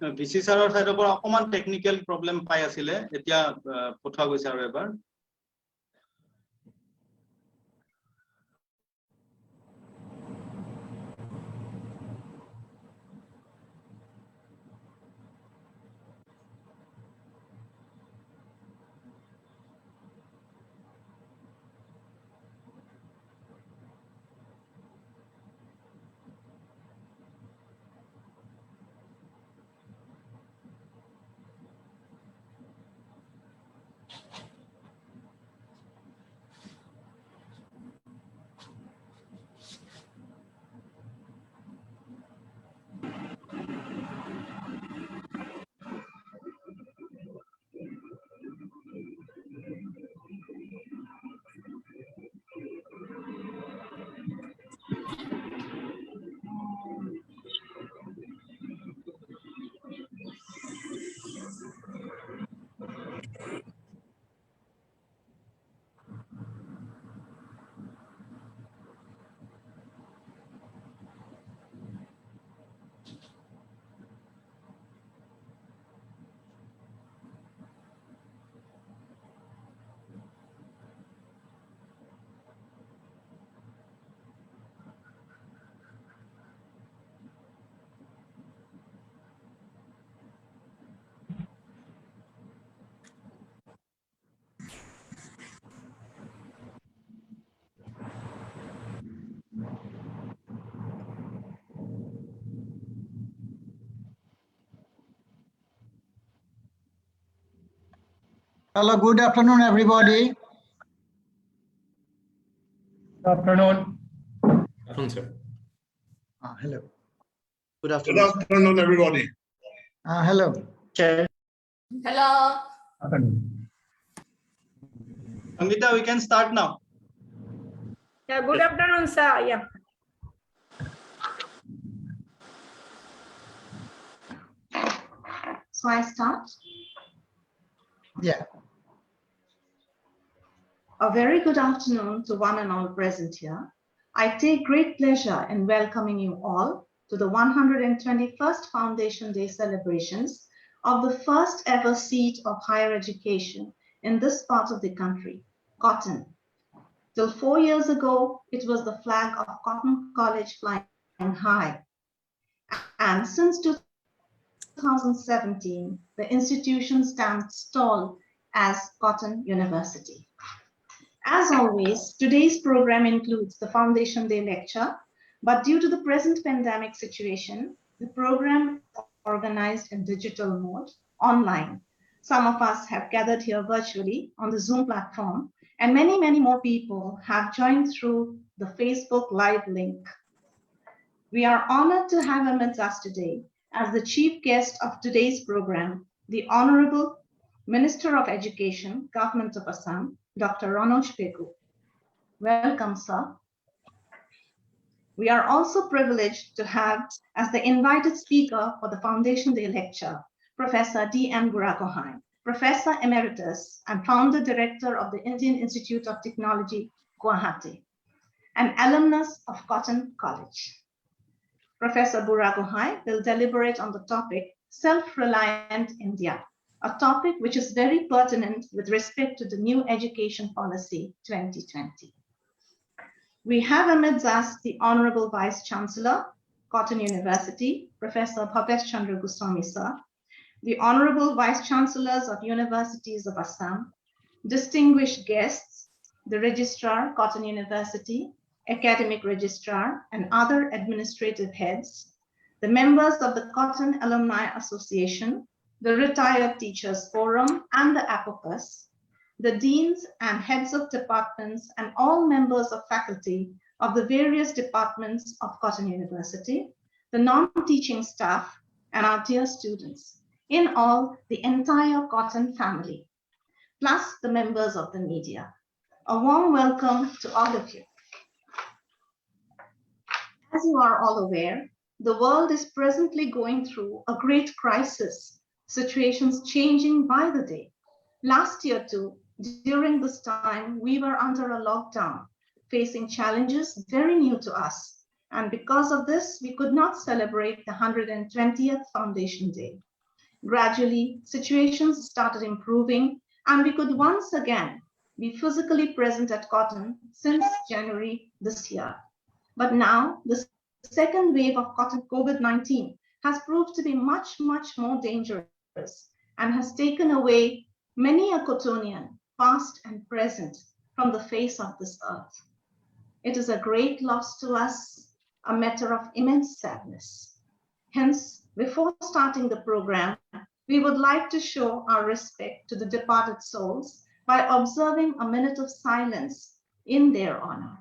VC sir side of a common technical problem pai asile etia potha goise aru ebar. Hello, good afternoon, everybody. Good afternoon. Afternoon, sir. Hello. Good afternoon. Good afternoon, everybody. Hello. Chair. Hello. Afternoon. Amita, we can start now. Yeah, good afternoon, sir. Yeah. So I start. Yeah. A very good afternoon to one and all present here. I take great pleasure in welcoming you all to the 121st Foundation Day celebrations of the first ever seat of higher education in this part of the country, Cotton. Till 4 years ago, it was the flag of Cotton College flying high. And since 2017, the institution stands tall as Cotton University. As always, today's program includes the Foundation Day lecture, but due to the present pandemic situation, the program is organized in digital mode, online. Some of us have gathered here virtually on the Zoom platform, and many, many more people have joined through the Facebook Live link. We are honored to have amidst us today as the chief guest of today's program, the Honorable Minister of Education, Government of Assam, Dr. Ranoj Pegu. Welcome, sir. We are also privileged to have as the invited speaker for the Foundation Day lecture, Professor D.M. Buragohain, Professor Emeritus and Founder Director of the Indian Institute of Technology, Guwahati, an alumnus of Cotton College. Professor Buragohain will deliberate on the topic Self-Reliant India, a topic which is very pertinent with respect to the new education policy 2020. We have amidst us the Honorable Vice Chancellor, Cotton University, Professor Bhavesh Chandra Goswami, sir, the Honorable Vice Chancellors of Universities of Assam, distinguished guests, the Registrar, Cotton University, Academic Registrar, and other administrative heads, the members of the Cotton Alumni Association, the Retired Teachers Forum, and the APOPUS, the deans and heads of departments, and all members of faculty of the various departments of Cotton University, the non-teaching staff, and our dear students. In all, the entire Cotton family, plus the members of the media. A warm welcome to all of you. As you are all aware, the world is presently going through a great crisis, situations changing by the day. Last year too, during this time, we were under a lockdown, facing challenges very new to us. And because of this, we could not celebrate the 120th Foundation Day. Gradually, situations started improving, and we could once again be physically present at Cotton since January this year. But now, the second wave of COVID-19 has proved to be much more dangerous and has taken away many a Cottonian, past and present, from the face of this earth. It is a great loss to us, a matter of immense sadness. Hence, before starting the program, we would like to show our respect to the departed souls by observing a minute of silence in their honor.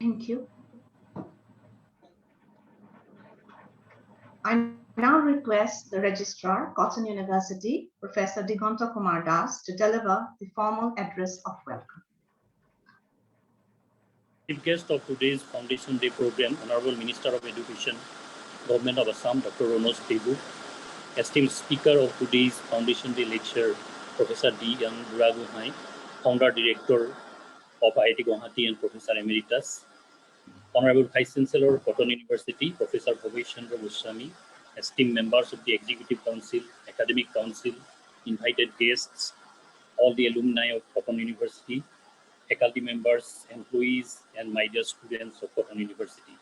Thank you. I now request the Registrar, Cotton University, Professor Diganta Kumar Das, to deliver the formal address of welcome. Chief guest of today's Foundation Day program, Honorable Minister of Education, Government of Assam, Dr. Ronos Tebu, esteemed speaker of today's Foundation Day lecture, Professor D. N. Buragohain, Founder Director of IIT Guwahati and Professor Emeritus, Honorable Vice Chancellor, Cotton University, Professor Bhavesh Chandra Goswami, esteemed members of the Executive Council, Academic Council, invited guests, all the alumni of Cotton University, faculty members, employees, and my dear students of Cotton University.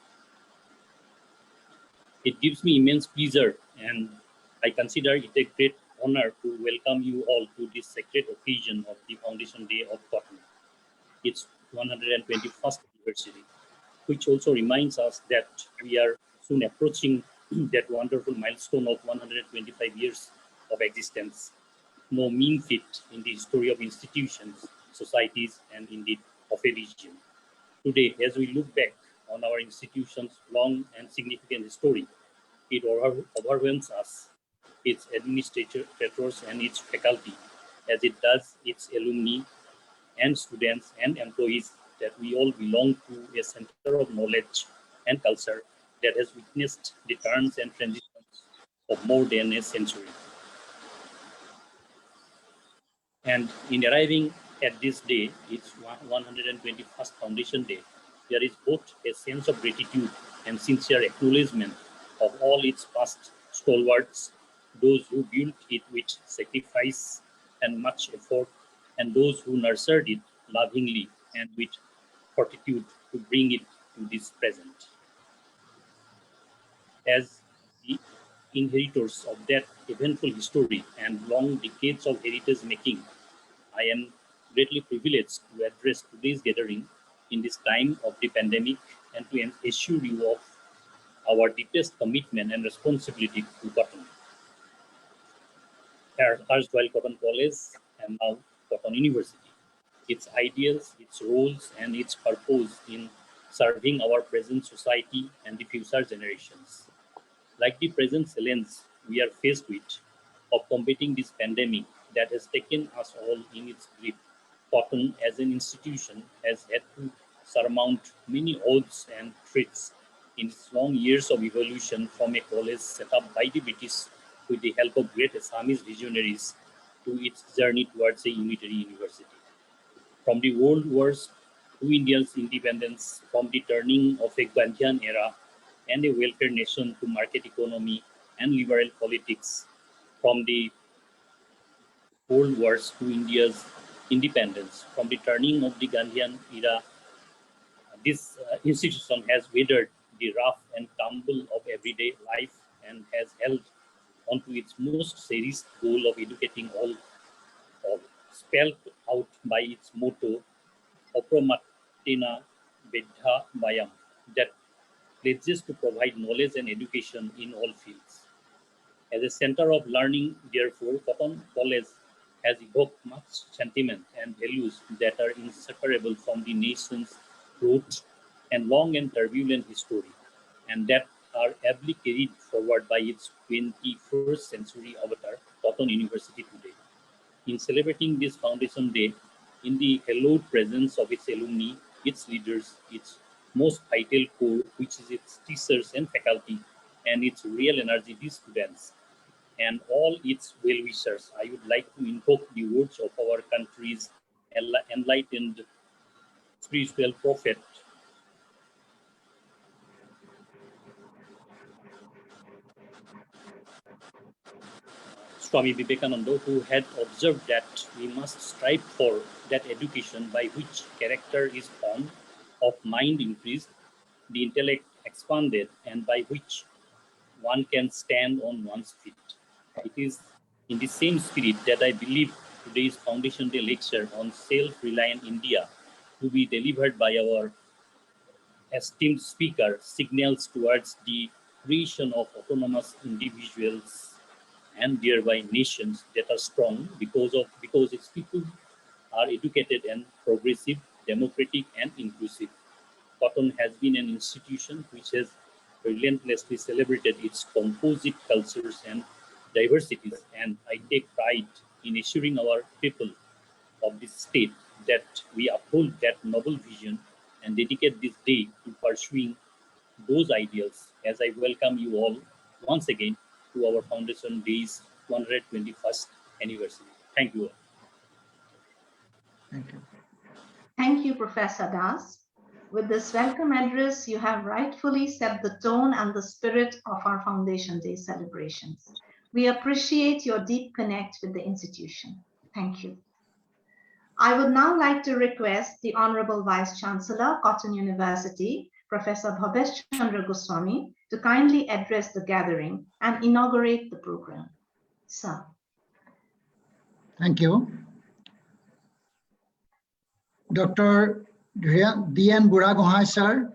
It gives me immense pleasure, and I consider it a great honor to welcome you all to this sacred occasion of the Foundation Day of Cotton. It's 121st anniversary, which also reminds us that we are soon approaching that wonderful milestone of 125 years of existence. No mean feat in the history of institutions, societies, and indeed of a region. Today, as we look back on our institution's long and significant history, it overwhelms us, its administrators and its faculty, as it does its alumni and students and employees, that we all belong to a center of knowledge and culture that has witnessed the turns and transitions of more than a century. And in arriving at this day, its 121st Foundation Day, there is both a sense of gratitude and sincere acknowledgement of all its past stalwarts, those who built it with sacrifice and much effort, and those who nurtured it lovingly and with fortitude to bring it to this present. As the inheritors of that eventful history and long decades of heritage making, I am greatly privileged to address today's gathering in this time of the pandemic and to assure you of our deepest commitment and responsibility to Cotton. Erstwhile Cotton College and now Cotton University, its ideals, its roles, and its purpose in serving our present society and the future generations. Like the present challenge we are faced with of combating this pandemic that has taken us all in its grip, Cotton as an institution has had to surmount many odds and threats in its long years of evolution from a college set up by the British with the help of great Assamese visionaries to its journey towards a unitary university. From the World Wars to India's independence, from the turning of a Gandhian era and a welfare nation to market economy and liberal politics, from the world wars to India's independence. From the turning of the Gandhian era, this institution has weathered the rough and tumble of everyday life and has held onto its most cherished goal of educating all, spelled out by its motto, Apromatina Vedha Bayam, that pledges to provide knowledge and education in all fields. As a center of learning, therefore, Cotton College has evoked much sentiment and values that are inseparable from the nation's roots and long and turbulent history, and that are ably carried forward by its 21st century avatar, Cotton University today. In celebrating this Foundation Day, in the hallowed presence of its alumni, its leaders, its most vital core, which is its teachers and faculty, and its real energy, the students, and all its well-wishers, I would like to invoke the words of our country's enlightened spiritual prophet, Swami Vivekananda, who had observed that we must strive for that education by which character is formed, of mind increased, the intellect expanded, and by which one can stand on one's feet. It is in the same spirit that I believe today's Foundation Day lecture on Self-Reliant India, to be delivered by our esteemed speaker, signals towards the creation of autonomous individuals and thereby nations that are strong because its people are educated and progressive, democratic and inclusive. Cotton has been an institution which has relentlessly celebrated its composite cultures and diversities, and I take pride in assuring our people of this state that we uphold that noble vision and dedicate this day to pursuing those ideals, as I welcome you all once again to our Foundation Day's 121st anniversary. Thank you all. Thank you. Thank you, Professor Das. With this welcome address, you have rightfully set the tone and the spirit of our Foundation Day celebrations. We appreciate your deep connect with the institution. Thank you. I would now like to request the Honorable Vice Chancellor, Cotton University, Professor Bhavesh Chandra Goswami, to kindly address the gathering and inaugurate the program. Sir. Thank you. Dr. D.N. Buragohai, sir,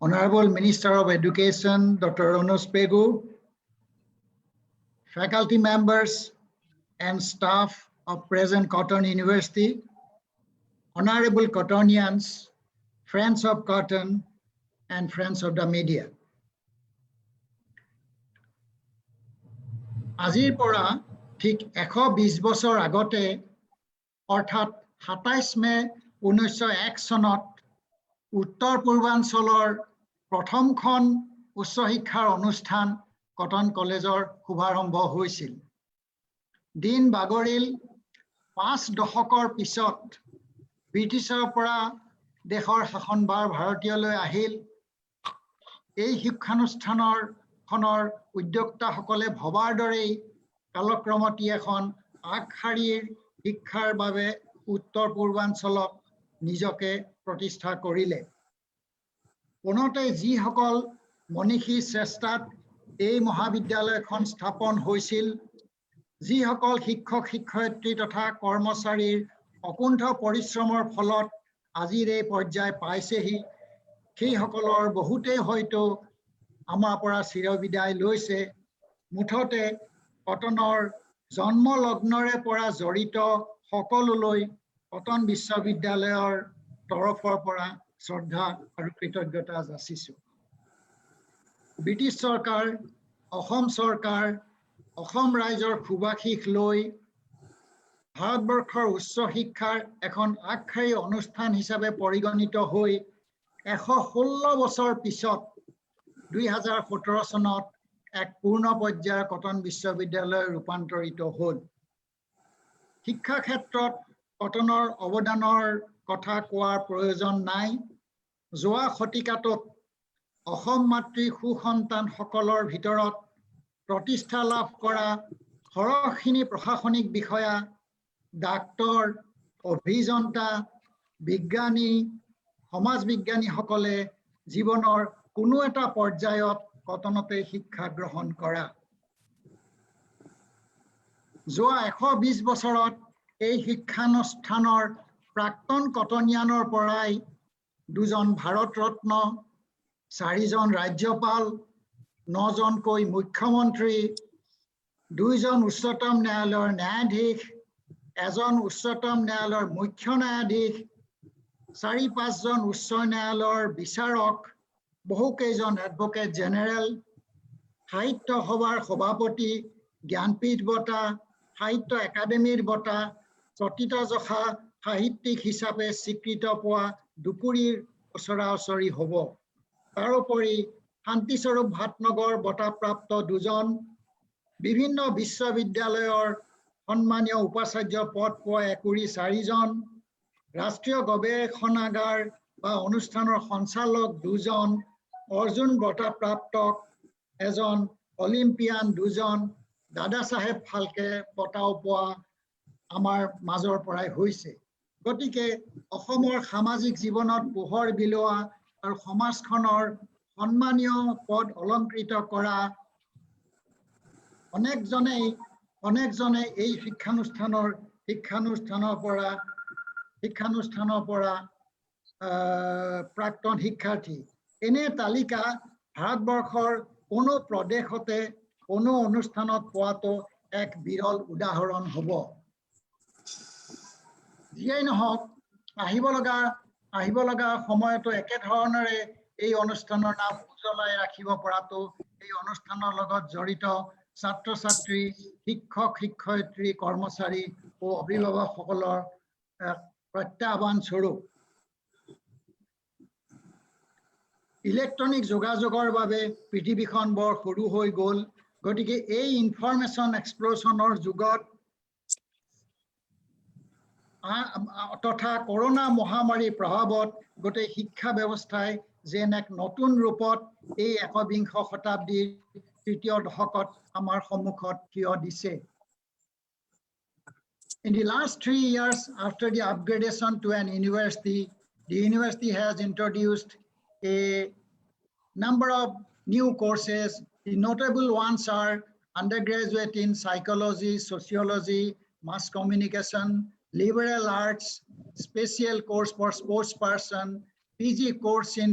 Honorable Minister of Education, Dr. Ronos Pegu, faculty members and staff of present Cotton University, Honorable Cottonians, friends of Cotton, and friends of the media. আজিৰ পৰা ঠিক 120 বছৰ আগতে অৰ্থাৎ 27 মে 1901 চনত উত্তৰ পূৰ্বাঞ্চলৰ প্ৰথমখন উচ্চ শিক্ষাৰ অনুষ্ঠান কটন কলেজৰ শুভাৰম্ভ হৈছিল। দিন বাগৰিল 5 দশকৰ পিছত ব্ৰিটিছৰ পৰা দেশৰ শাসনভাৰ ভাৰতীয়লৈ আহিল। এই শিক্ষানুষ্ঠানৰ উদ্যোক্তাসকলে ভবাৰ দৰেই কালক্ৰমত এখন আগশাৰীৰ শিক্ষাৰ বাবে উত্তৰ পূৰ্বাঞ্চলক নিজকে প্ৰতিষ্ঠা কৰিলে। পোনতে যিসকল মনীষী চেষ্টাত এই মহাবিদ্যালয়খন স্থাপন হৈছিল, যিসকল শিক্ষক শিক্ষয়িত্ৰী তথা কৰ্মচাৰীৰ অকুণ্ঠ পৰিশ্ৰমৰ ফলত আজিৰ এই পৰ্যায় পাইছেহি, সেইসকলৰ বহুতেই হয়তো আমাৰ পৰা চিৰবিদায় লৈছে। মুঠতে কটনৰ জন্মলগ্নৰে পৰা জড়িত সকলোলৈ কটন বিশ্ববিদ্যালয়ৰ তৰফৰ পৰা শ্ৰদ্ধা আৰু কৃতজ্ঞতা যাচিছোঁ। ব্ৰিটিছ চৰকাৰ, অসম চৰকাৰ, অসম ৰাইজৰ সুবাসিস লৈ ভাৰতবৰ্ষৰ উচ্চ শিক্ষাৰ এখন আগশাৰী অনুষ্ঠান হিচাপে পৰিগণিত হৈ 116 বছৰ পিছত 2017 চনত এক পূৰ্ণ পৰ্যায়ৰ কটন বিশ্ববিদ্যালয় ৰূপান্তৰিত হ'ল। শিক্ষা ক্ষেত্ৰত কটনৰ অৱদানৰ কথা কোৱাৰ প্ৰয়োজন নাই। যোৱা শতিকাটোত অসম মাতৃ সুসন্তানসকলৰ ভিতৰত প্ৰতিষ্ঠা লাভ কৰা সৰহখিনি প্ৰশাসনিক বিষয়া, ডাক্তৰ, অভিযন্তা, বিজ্ঞানী, সমাজ বিজ্ঞানীসকলে জীৱনৰ কোনো এটা পৰ্যায়ত কটনতে শিক্ষা গ্ৰহণ কৰা। যোৱা 120 বছৰত এই শিক্ষানুষ্ঠানৰ প্ৰাক্তন কটনিয়ানৰ পৰাই 2জন ভাৰত ৰত্ন, 4জন ৰাজ্যপাল, 9জনকৈ মুখ্যমন্ত্ৰী, 2জন উচ্চতম ন্যায়ালয়ৰ ন্যায়াধীশ, 1জন উচ্চতম ন্যায়ালয়ৰ মুখ্য ন্যায়াধীশ, 4-5জন উচ্চ ন্যায়ালয়ৰ বিচাৰক, বহুকেইজন এডভোকেট জেনেৰেল, সাহিত্য সভাৰ সভাপতি, জ্ঞানপীঠ বঁটা, সাহিত্য একাডেমীৰ বঁটা, প্ৰথিতযশা সাহিত্যিক হিচাপে স্বীকৃত পোৱা দুকুৰিৰ ওচৰা-ওচৰি হ'ব। তাৰোপৰি শান্তিস্বৰূপ ভাটনগৰ বঁটাপ্ৰাপ্ত 2জন, বিভিন্ন বিশ্ববিদ্যালয়ৰ সন্মানীয় উপাচাৰ্য পদ পোৱা একুৰি 4জন, ৰাষ্ট্ৰীয় গৱেষণাগাৰ বা অনুষ্ঠানৰ সঞ্চালক 2জন, অৰ্জুন বঁটাপ্ৰাপ্ত 1জন, অলিম্পিয়ান 2জন, দাদা চাহেব ফাল্কে বঁটাও পোৱা আমাৰ মাজৰ পৰাই হৈছে। গতিকে অসমৰ সামাজিক জীৱনত পোহৰ বিলোৱা আৰু সমাজখনৰ সন্মানীয় পদ অলংকৃত কৰা অনেকজনে এই শিক্ষানুষ্ঠানৰ পৰা প্ৰাক্তন শিক্ষাৰ্থী। এনে তালিকা ভাৰতবৰ্ষৰ কোনো প্ৰদেশতে কোনো অনুষ্ঠানত পোৱাটো এক বিৰল উদাহৰণ হ'ব। যিয়েই নহওক, আহিব লগা সময়তো একেধৰণেৰে এই অনুষ্ঠানৰ নাম উজ্বলাই ৰাখিব পৰাটো এই অনুষ্ঠানৰ লগত জড়িত ছাত্ৰ-ছাত্ৰী, শিক্ষক-শিক্ষয়িত্ৰী, কৰ্মচাৰী ও অভিভাৱকসকলৰ প্ৰত্যাহ্বান স্বৰূপ। ইলেক্ট্ৰনিক যোগাযোগৰ বাবে পৃথিৱীখন বৰ সৰু হৈ গ'ল। গতিকে এই ইনফৰমেশ্যন এক্সপ্ল'ছনৰ যুগত তথা কৰোনা মহামাৰীৰ প্ৰভাৱত গোটেই শিক্ষা ব্যৱস্থাই যেন এক নতুন ৰূপত এই একবিংশ শতাব্দীৰ তৃতীয় দশকত আমাৰ সন্মুখত থিয় দিছে। In the last 3 years after the upgradation to an university, the university has introduced a number of new courses. The notable ones are undergraduate in psychology, sociology, mass communication, liberal arts, special course for sports person, PG course in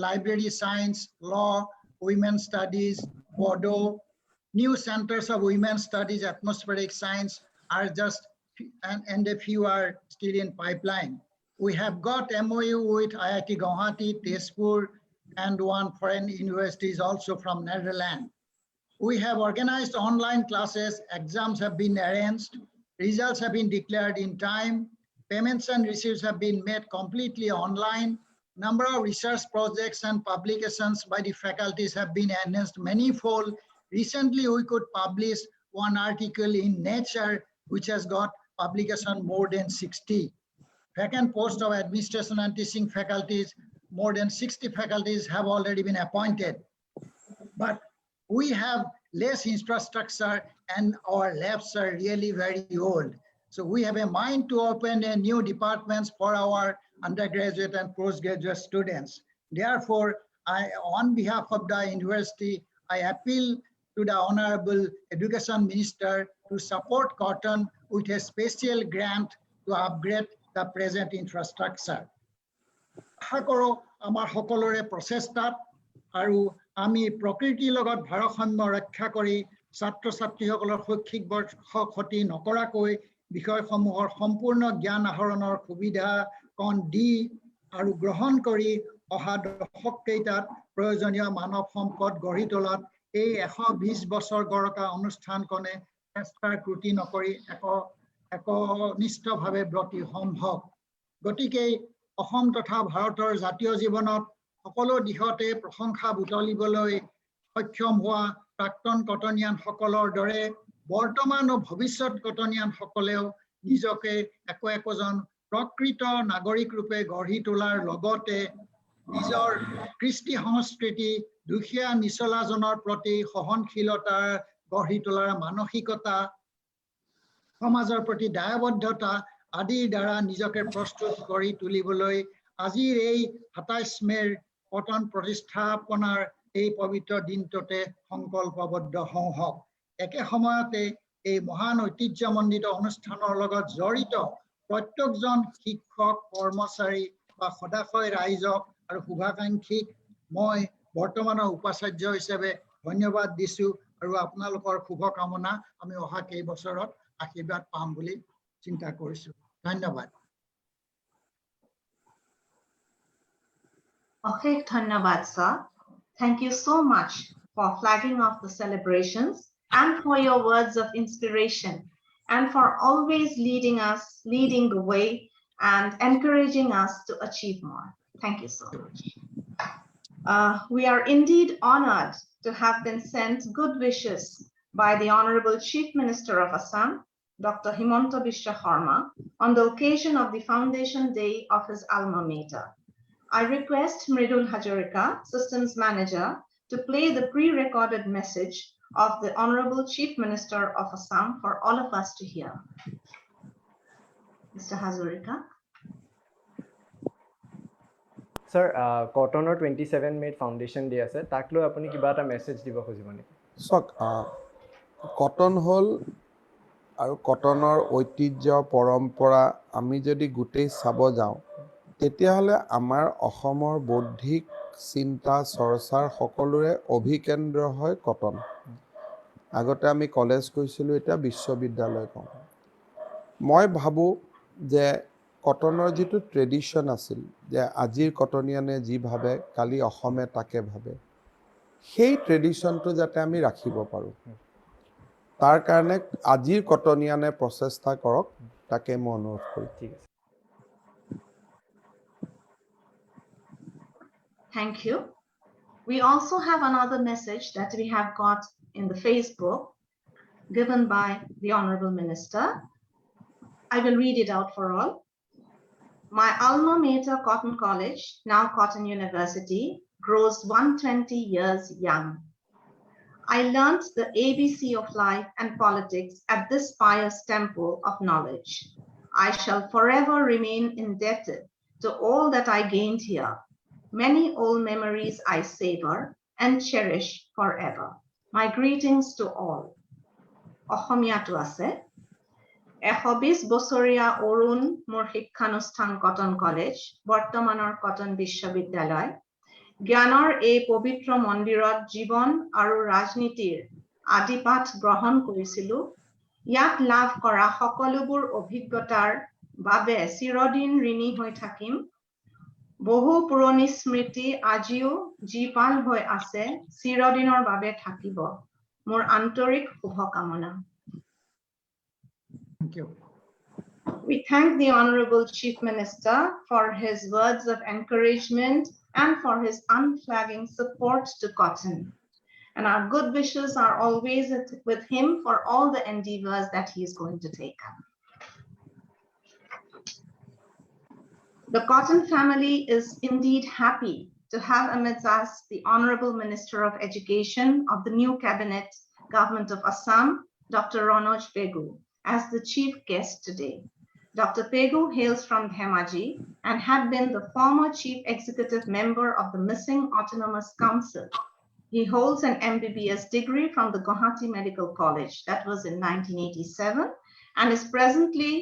library science, law, women's studies, Bodo, new centers of women's studies, atmospheric science are just, and a few are still in pipeline. We have got MOU with IIT Guwahati, Tezpur, and one foreign universities also from Netherlands. We have organized online classes, exams have been arranged, results have been declared in time, payments and receipts have been made completely online, number of research projects and publications by the faculties have been enhanced manifold. Recently, we could publish one article in Nature, which has got publication more than 60. Vacant post of administration and teaching faculties, more than 60 faculties have already been appointed. But we have less infrastructure and our labs are really very old. So we have a mind to open a new departments for our undergraduate and postgraduate students. Therefore, on behalf of the university, I appeal to the Honorable Education Minister to support Cotton with a special grant to upgrade the present infrastructure. আশা কৰো আমাৰ সকলোৰে প্ৰচেষ্টাত আৰু আমি প্ৰকৃতিৰ লগত ভাৰসাম্য ৰক্ষা কৰি ছাত্ৰ-ছাত্ৰীসকলৰ শৈক্ষিক ক্ষতি নকৰাকৈ বিষয়সমূহৰ সম্পূৰ্ণ জ্ঞান আহৰণৰ সুবিধা কণ দি আৰু গ্ৰহণ কৰি অহা দশককেইটাত প্ৰয়োজনীয় মানৱ সম্পদ গঢ়ি তোলাত এই 120 বছৰ গড়কা অনুষ্ঠানখনে চেষ্টাৰ ত্ৰুটি নকৰি একনিষ্ঠভাৱে ব্ৰতী সম্ভৱ। গতিকে অসম তথা ভাৰতৰ জাতীয় জীৱনত সকলো দিশতে প্ৰশংসা বুটলিবলৈ সক্ষম হোৱা প্ৰাক্তন কটনিয়ানসকলৰ দৰে বৰ্তমান ও ভৱিষ্যত কটনিয়ানসকলেও নিজকে একোজন প্ৰকৃত নাগৰিক ৰূপে গঢ়ি তোলাৰ লগতে নিজৰ কৃষ্টি সংস্কৃতি দুখীয়া নিচলাজনৰ প্ৰতি সহনশীলতাৰ গঢ়ি তোলাৰ মানসিকতা, সমাজৰ প্ৰতি দায়বদ্ধতা আদিৰ দ্বাৰা নিজকে প্ৰস্তুত কৰি তুলিবলৈ আজিৰ এই ২৭ মেৰ কটন প্ৰতিষ্ঠাপনাৰ এই পবিত্ৰ দিনটোতে সংকল্পবদ্ধ হওঁ। একে সময়তে এই মহান ঐতিহ্যমণ্ডিত অনুষ্ঠানৰ লগত জড়িত প্ৰত্যেকজন শিক্ষক, কৰ্মচাৰী বা সদাশয় ৰাইজক আৰু শুভাকাংক্ষীক মই বৰ্তমানৰ উপাচাৰ্য হিচাপে ধন্যবাদ দিছো আৰু আপোনালোকৰ শুভকামনা আমি অহা কেইবছৰত আশীৰ্বাদ পাম বুলি চিন্তা কৰিছো। ধন্যবাদ। Okay, ধন্যবাদ, sir. Thank you so much for flagging off the celebrations and for your words of inspiration and for always leading the way and encouraging us to achieve more. Thank you so much. We are indeed honored to have been sent good wishes by the Honorable Chief Minister of Assam, Dr. Himanta Biswa Sharma, on the occasion of the Foundation Day of his alma mater. I request Mridul Hazarika, Systems Manager, to play the pre-recorded message of the Honorable Chief Minister of Assam for all of us to hear. Mr. Hazarika. Sir, Cottonor 27 May Foundation Day আছে, তাক লৈ আপুনি কিবা এটা message দিব খুজিব নেকি? সক কটন হল আৰু কটনৰ ঐতিহ্য পৰম্পৰা আমি যদি গোটেই চাব যাওঁ তেতিয়াহ'লে আমাৰ অসমৰ বৌদ্ধিক চিন্তা চৰ্চাৰ সকলোৰে অভিকেন্দ্ৰ হয় কটন। আগতে আমি কলেজ কৈছিলোঁ, এতিয়া বিশ্ববিদ্যালয় কওঁ। মই ভাবোঁ যে কটনৰ যিটো ট্ৰেডিশ্যন আছিল, যে আজিৰ কটনিয়ানে যি ভাবে কালি অসমে তাকে ভাবে, সেই ট্ৰেডিশ্যনটো যাতে আমি ৰাখিব পাৰোঁ, তাৰ কাৰণে আজিৰ কটনিয়ানে প্ৰচেষ্টা কৰক, তাকে মই অনুৰোধ কৰিম। ঠিক আছে। Thank you. We also have another message that we have got in the Facebook given by the Honorable Minister. I will read it out for all. My alma mater, Cotton College, now Cotton University, grows 120 years young. I learnt the ABC of life and politics at this pious temple of knowledge. I shall forever remain indebted to all that I gained here. Many old memories I savor and cherish forever. My greetings to all. অসমীয়াটো আছে। 120 বছৰীয়া অৰুণ মোৰ শিক্ষানুষ্ঠান cotton college, বৰ্তমানৰ cotton বিশ্ববিদ্যালয়, জ্ঞানৰ এই পবিত্ৰ মন্দিৰত জীৱন আৰু ৰাজনীতিৰ আদিপাঠ গ্ৰহণ কৰিছিলো। ইয়াত লাভ কৰা সকলোবোৰ অভিজ্ঞতাৰ বাবে চিৰদিন ঋণী হৈ থাকিম। বহু পুৰণি স্মৃতি আজিও জীপাল হৈ আছে, চিৰদিনৰ বাবে থাকিব। মোৰ আন্তৰিক শুভকামনা। Thank you. We thank the Honorable Chief Minister for his words of encouragement and for his unflagging support to Cotton. And our good wishes are always with him for all the endeavors that he is going to take up. The Cotton family is indeed happy to have amidst us the Honorable Minister of Education of the new cabinet government of Assam, Dr. Ronoj Pegu, as the chief guest today. Dr. Pegu hails from Dhemaji and had been the former chief executive member of the missing Autonomous Council. He holds an MBBS degree from the Guwahati Medical College, that was in 1987, and is presently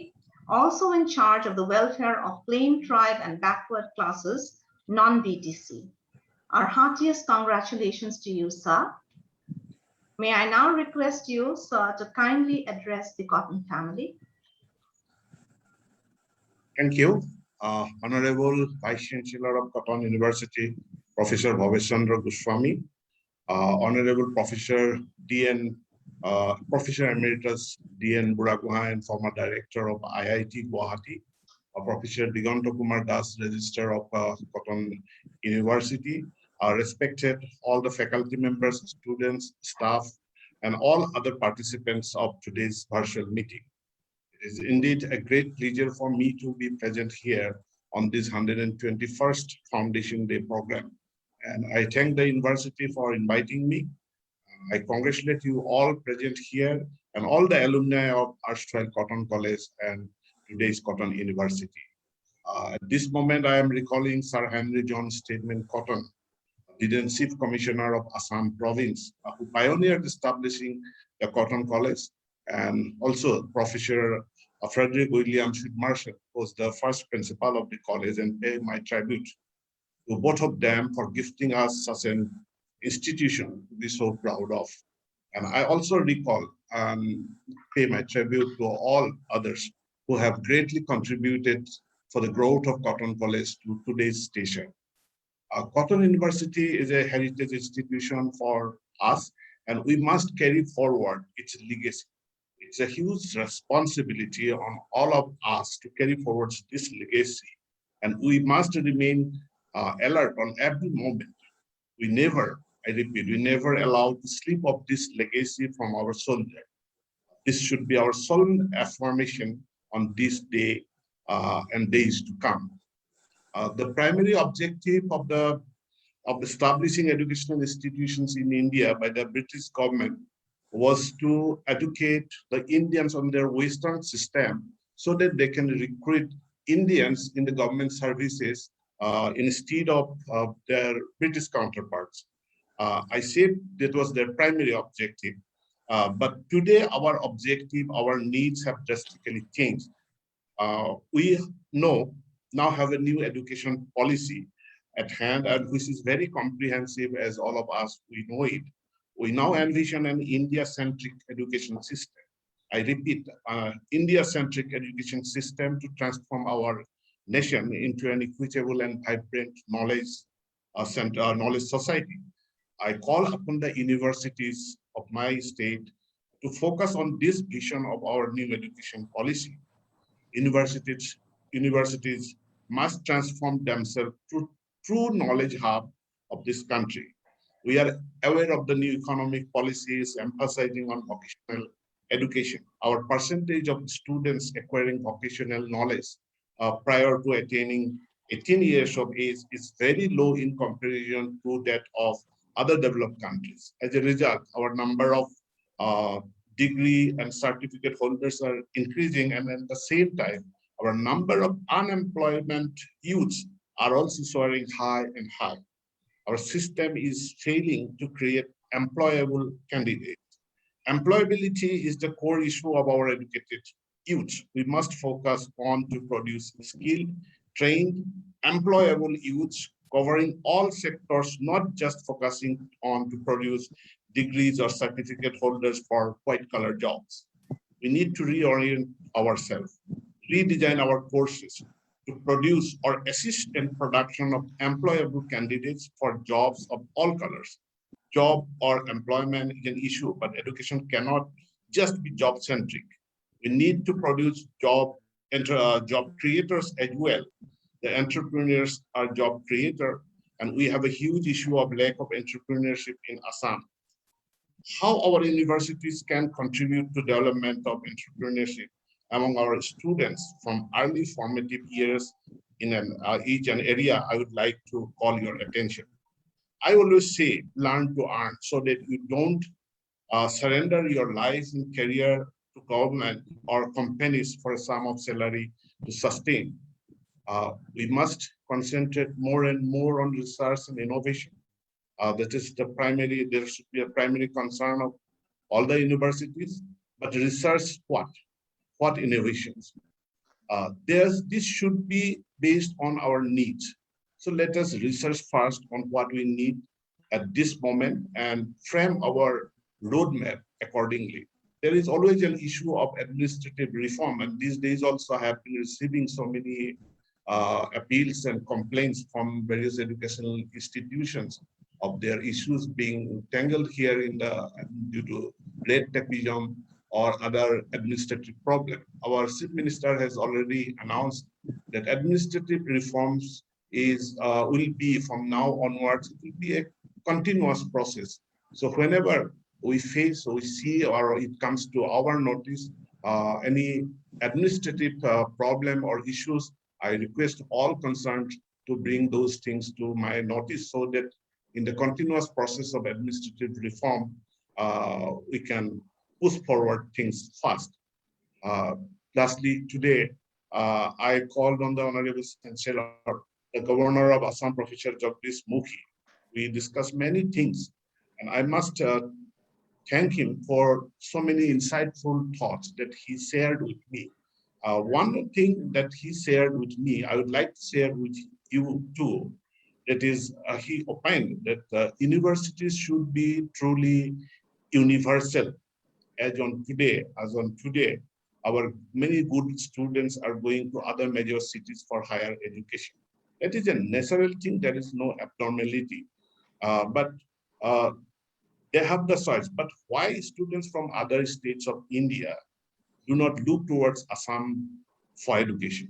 also in charge of the welfare of plain tribe and backward classes, non-BTC. Our heartiest congratulations to you, sir. May I now request you, sir, to kindly address the Cotton family. Thank you. Honorable Vice Chancellor of Cotton University, Professor Bhavesh Chandra Goswami, Honorable Professor D.N. Professor Emeritus D.N. Buragohain and former Director of IIT Guwahati, Professor Diganto Kumar Das, Registrar of Cotton University, respected all the faculty members, students, staff, and all other participants of today's virtual meeting. It is indeed a great pleasure for me to be present here on this 121st Foundation Day program. And I thank the university for inviting me. I congratulate you all present here and all the alumni of erstwhile Cotton College and today's Cotton University. At this moment, I am recalling Sir Henry John's statement, Cotton, the then Chief Commissioner of Assam Province, who pioneered establishing the Cotton College, and also Professor Frederick William Marshall was the first principal of the college, and pay my tribute to both of them for gifting us such an institution to be so proud of. And I also recall and pay my tribute to all others who have greatly contributed for the growth of Cotton College to today's station. Cotton University is a heritage institution for us, and we must carry forward its legacy. It's a huge responsibility on all of us to carry forward this legacy, and we must remain alert on every moment. We never, I repeat, we never allow the slip of this legacy from our soldiers. This should be our solemn affirmation on this day and days to come. The primary objective of establishing educational institutions in India by the British government was to educate the Indians on their Western system so that they can recruit Indians in the government services instead of their British counterparts. I said that was their primary objective. But today our objective, our needs have drastically changed. We now have a new education policy at hand, and which is very comprehensive, as all of us, we know it. We now envision an India-centric education system. I repeat, India-centric education system to transform our nation into an equitable and vibrant knowledge society. I call upon the universities of my state to focus on this vision of our new education policy. Universities must transform themselves to true knowledge hub of this country. We are aware of the new economic policies emphasizing on vocational education. Our percentage of students acquiring vocational knowledge prior to attaining 18 years of age is very low in comparison to that of other developed countries. As a result, our number of degree and certificate holders are increasing, and at the same time, our number of unemployment youths are also soaring high and high. Our system is failing to create employable candidates. Employability is the core issue of our educated youth. We must focus on to produce skilled, trained, employable youths covering all sectors, not just focusing on to produce degrees or certificate holders for white-collar jobs. We need to reorient ourselves, redesign our courses to produce or assist in production of employable candidates for jobs of all colors. Job or employment is an issue, but education cannot just be job-centric. We need to produce job creators as well. The entrepreneurs are job creators, and we have a huge issue of lack of entrepreneurship in Assam. How our universities can contribute to development of entrepreneurship among our students from early formative years in each area, I would like to call your attention. I always say, learn to earn, so that you don't surrender your life and career to government or companies for a sum of salary to sustain. We must concentrate more and more on research and innovation. That is the primary, there should be a primary concern of all the universities, but research what? What innovations? This should be based on our needs. So let us research first on what we need at this moment and frame our roadmap accordingly. There is always an issue of administrative reform, and these days also I have been receiving so many appeals and complaints from various educational institutions of their issues being tangled here in due to red tapeism or other administrative problem. Our Chief Minister has already announced that administrative reforms will be from now onwards, it will be a continuous process. So whenever we face or we see or it comes to our notice any administrative problem or issues, I request all concerned to bring those things to my notice so that in the continuous process of administrative reform, we can push forward things fast. Lastly, today, I called on the Honorable Chancellor, the Governor of Assam, Professor Jagdish Mukhi. We discussed many things, and I must thank him for so many insightful thoughts that he shared with me. One thing that he shared with me, I would like to share with you too. That is, he opined that universities should be truly universal. As on today, our many good students are going to other major cities for higher education. That is a natural thing. There is no abnormality, but they have the choice. But why students from other states of India do not look towards Assam for education,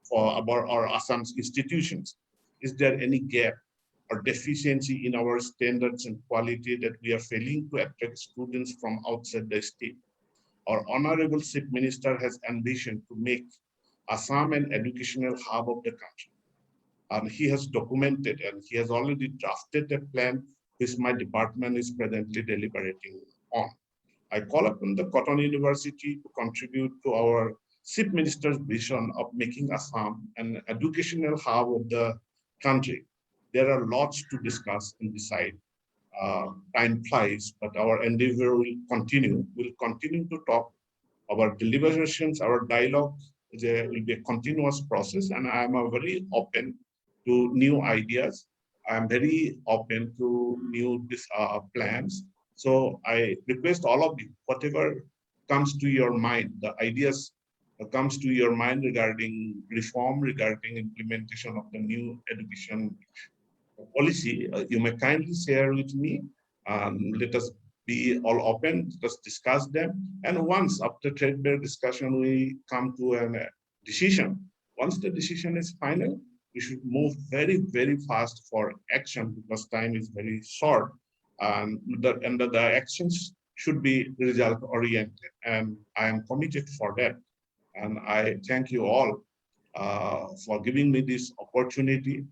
for our Assam's institutions? Is there any gap or deficiency in our standards and quality that we are failing to attract students from outside the state? Our Honorable Chief Minister has ambition to make Assam an educational hub of the country. And he has documented and he has already drafted a plan which my department is presently deliberating on. I call upon the Cotton University to contribute to our Chief Minister's vision of making Assam an educational hub of the country. There are lots to discuss and decide. Time flies, but our endeavor will continue. We'll continue to talk. Our deliberations, our dialogue will be a continuous process, and I am very open to new ideas. I am very open to new plans. So I request all of you, whatever comes to your mind, the ideas that comes to your mind regarding reform, regarding implementation of the new education policy, you may kindly share with me. Let us be all open, let's discuss them. And once after threadbare discussion, we come to a decision. Once the decision is final, we should move very, very fast for action because time is very short. And the actions should be result oriented. And I am committed for that. And I thank you all for giving me this opportunity.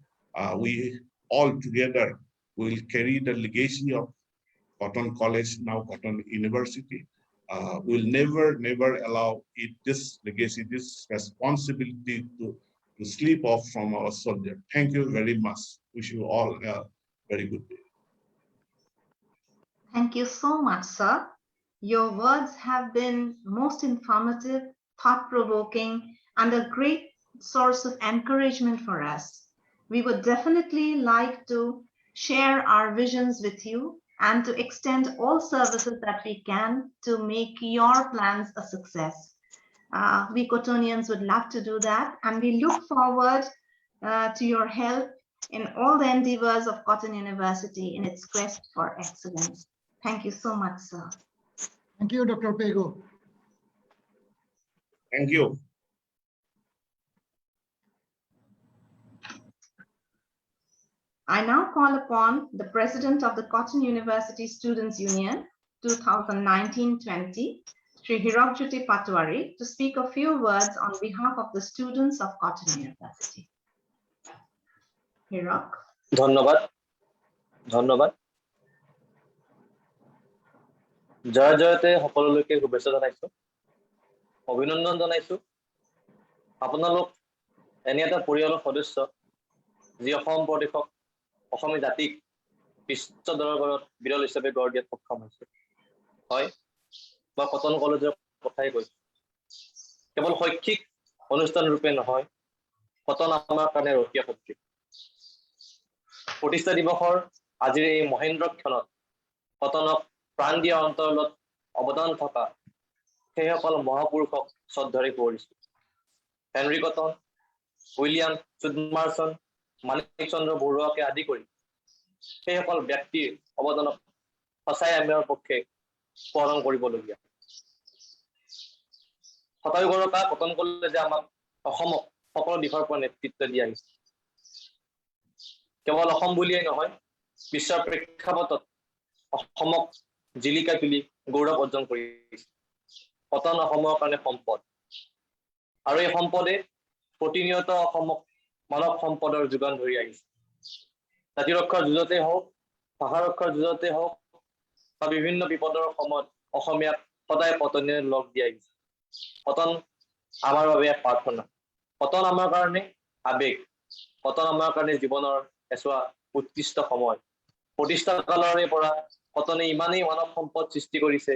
We all together will carry the legacy of Cotton College, now Cotton University. We'll never allow this legacy, this responsibility to slip off from our soldier. Thank you very much. Wish you all a very good day. Thank you so much, sir. Your words have been most informative, thought-provoking, and a great source of encouragement for us. We would definitely like to share our visions with you and to extend all services that we can to make your plans a success. We Cottonians would love to do that, and we look forward to your help in all the endeavors of Cotton University in its quest for excellence. Thank you so much, sir. Thank you, Dr. Pegu. Thank you. I now call upon the President of the Cotton University Students' Union 2019-20, Sri Hirokjyoti Patwari, to speak a few words on behalf of the students of Cotton University. Hirok. ধন্যবাদ জয় জয়তে সকলোকে শুভেচ্ছা জনাইছো অভিনন্দন জনাইছো আপোনালোক এনে এটা পৰিয়ালৰ সদস্য যি অসম প্ৰদেশক অসমী জাতিক বিশ্ব দৰবাৰত বিৰল হিচাপে গঢ় দিয়াত সক্ষম হৈছে হয় বা কটন কলেজৰ কথাই কৈছো কেৱল শৈক্ষিক অনুষ্ঠান ৰূপে নহয় কটন আমাৰ কাৰণে ৰখীয়া শক্তি প্ৰতিষ্ঠা দিৱসৰ আজিৰ এই মহেন্দ্ৰ ক্ষণত কটনক প্ৰাণ দিয়া অন্তৰত অৱদান থকা সেইসকল মহাপুৰুষক শ্ৰদ্ধাৰে কৰিছো হেনৰি কটন উইলিয়াম চুডমাৰচন মানিক চন্দ্ৰ বৰুৱাকে আদি কৰি সেইসকল ব্যক্তিৰ অৱদানক সঁচাই আমাৰ পক্ষে স্মৰণ কৰিবলগীয়া শতায়ুগৰকা কটন কলেজে আমাক অসমক সকলো দিশৰ পৰা নেতৃত্ব দি আহিছে কেৱল অসম বুলিয়েই নহয় বিশ্বৰ প্ৰেক্ষাপটত অসমক জিলিকা তুলি গৌৰৱ অৰ্জন কৰিছে কটন অসমৰ কাৰণে সম্পদ আৰু এই সম্পদে প্ৰতিনিয়ত অসমক মানৱ সম্পদৰ যোগান ধৰি আহিছে জাতি ৰক্ষাৰ যুঁজতে হওক ভাষা ৰক্ষাৰ যুঁজতে হওক বা বিভিন্ন বিপদৰ সময়ত অসমীয়াক সদায় কটনে লগ দিয়া গৈছে। কটন আমাৰ বাবে এক প্ৰাৰ্থনা, কটন আমাৰ কাৰণে আবেগ, কটন আমাৰ কাৰণে জীৱনৰ এছোৱা উৎকৃষ্ট সময়। প্ৰতিষ্ঠা কালৰে পৰা কটনে ইমানেই মানৱ সম্পদ সৃষ্টি কৰিছে,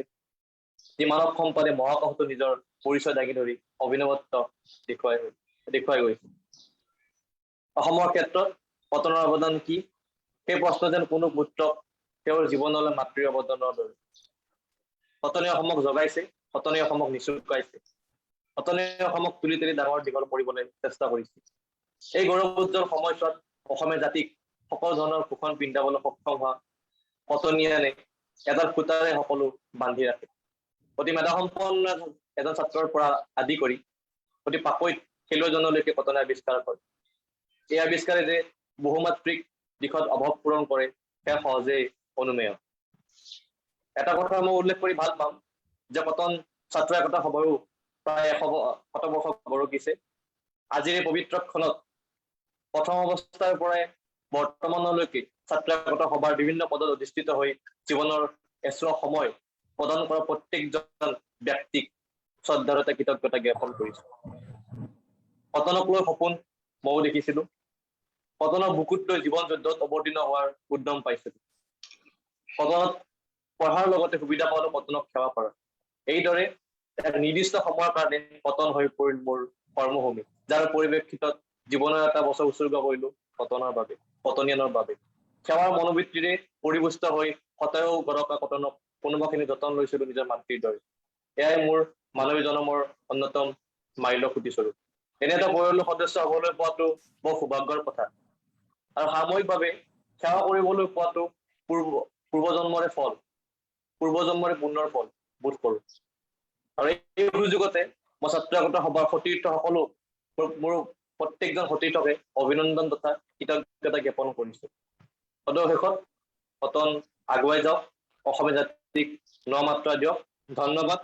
যি মানৱ সম্পদে মহাকাশতো নিজৰ পৰিচয় দাঙি ধৰি অভিনৱত্ব দেখুৱাই গৈছে। অসমৰ ক্ষেত্ৰত কটনৰ অৱদান কি? সেই প্ৰশ্ন যেন কোনো পুত্ৰক তেওঁৰ জীৱনলৈ মাতৃ অৱদানৰ দৰে। কটনে অসমক জগাইছে, কটনে অসমক নিচুকাইছে, কটনে অসমক তুলি তুলি ডাঙৰ দীঘল কৰিবলৈ চেষ্টা কৰিছে। এই গৌৰৱোজ্জ্বল সময়ছোৱাত অসমীয়া জাতিক সকলো ধৰণৰ শোষণ পিন্ধাবলৈ সক্ষম হোৱা কটনিয়ানে এডাল সূতাৰে সকলো বান্ধি ৰাখে। অতি মেধাসম্পন্ন এজন ছাত্ৰৰ পৰা আদি কৰি অতি পাকৈত খেলুৱৈজনলৈকে কটনে আৱিষ্কাৰ কৰে। এই আৱিষ্কাৰে যে বহুমাত্ৰিক দিশত অভাৱ পূৰণ কৰে সেয়া সহজেই অনুমেয়। এটা কথা মই উল্লেখ কৰি ভাল পাম যে কটন ছাত্ৰ একতা সভাৰো প্ৰায় 100 বৰ্ষ গৰকিছে। আজিৰ এই পবিত্ৰ ক্ষণত প্ৰথম অৱস্থাৰ পৰাই বৰ্তমানলৈকে ছাত্ৰ একতা সভাৰ বিভিন্ন পদত অধিষ্ঠিত হৈ জীৱনৰ এছোৱা সময় প্ৰদান কৰা প্ৰত্যেকজন ব্যক্তিক শ্ৰদ্ধাৰতা কৃতজ্ঞতা জ্ঞাপন কৰিছো। কটনক লৈ সপোন ময়ো দেখিছিলো। কটনৰ বুকুত লৈ জীৱন যুদ্ধত অৱতীৰ্ণ হোৱাৰ উদ্যম পাইছিলো। কটনত পঢ়াৰ লগতে সুবিধা পালো কটনক সেৱা কৰা। এইদৰে এক নিৰ্দিষ্ট সময়ৰ কাৰণে কটন হৈ পৰিল মোৰ কৰ্মভূমি, যাৰ পৰিপ্ৰেক্ষিতত জীৱনৰ এটা বছৰ উৎসৰ্গ কৰিলো কটনৰ বাবে, কটনিয়ানৰ বাবে। সেৱাৰ মনোবৃত্তিৰে পৰিপুষ্ট হৈ সতেও গৰকা কটনক কোনোবাখিনি যতন লৈছিলো নিজৰ মাতৃৰ দৰে। এয়াই মোৰ মানৱী জন্মৰ অন্যতম মাইল খুঁটিস্বৰূপ। এনে এটা পৰিয়ালৰ সদস্য হবলৈ পোৱাটো বৰ সৌভাগ্যৰ কথা। আৰু সাময়িকভাৱে সেৱা কৰিবলৈ পোৱাটো পূৰ্বজন্মৰে ফল, পূৰ্বজন্মৰে পুণ্যৰ ফল বোধ কৰো। আৰু এই সুযোগতে মই ছাত্ৰ একতা সভাৰ সতীৰ্থ সকলো মোৰ প্ৰত্যেকজন সতীৰ্থকে অভিনন্দন তথা কৃতজ্ঞতা জ্ঞাপন কৰিছো। সদশেষত কটন আগুৱাই যাওক, অসমীয়া জাতিক ন মাত্ৰা দিয়ক। ধন্যবাদ।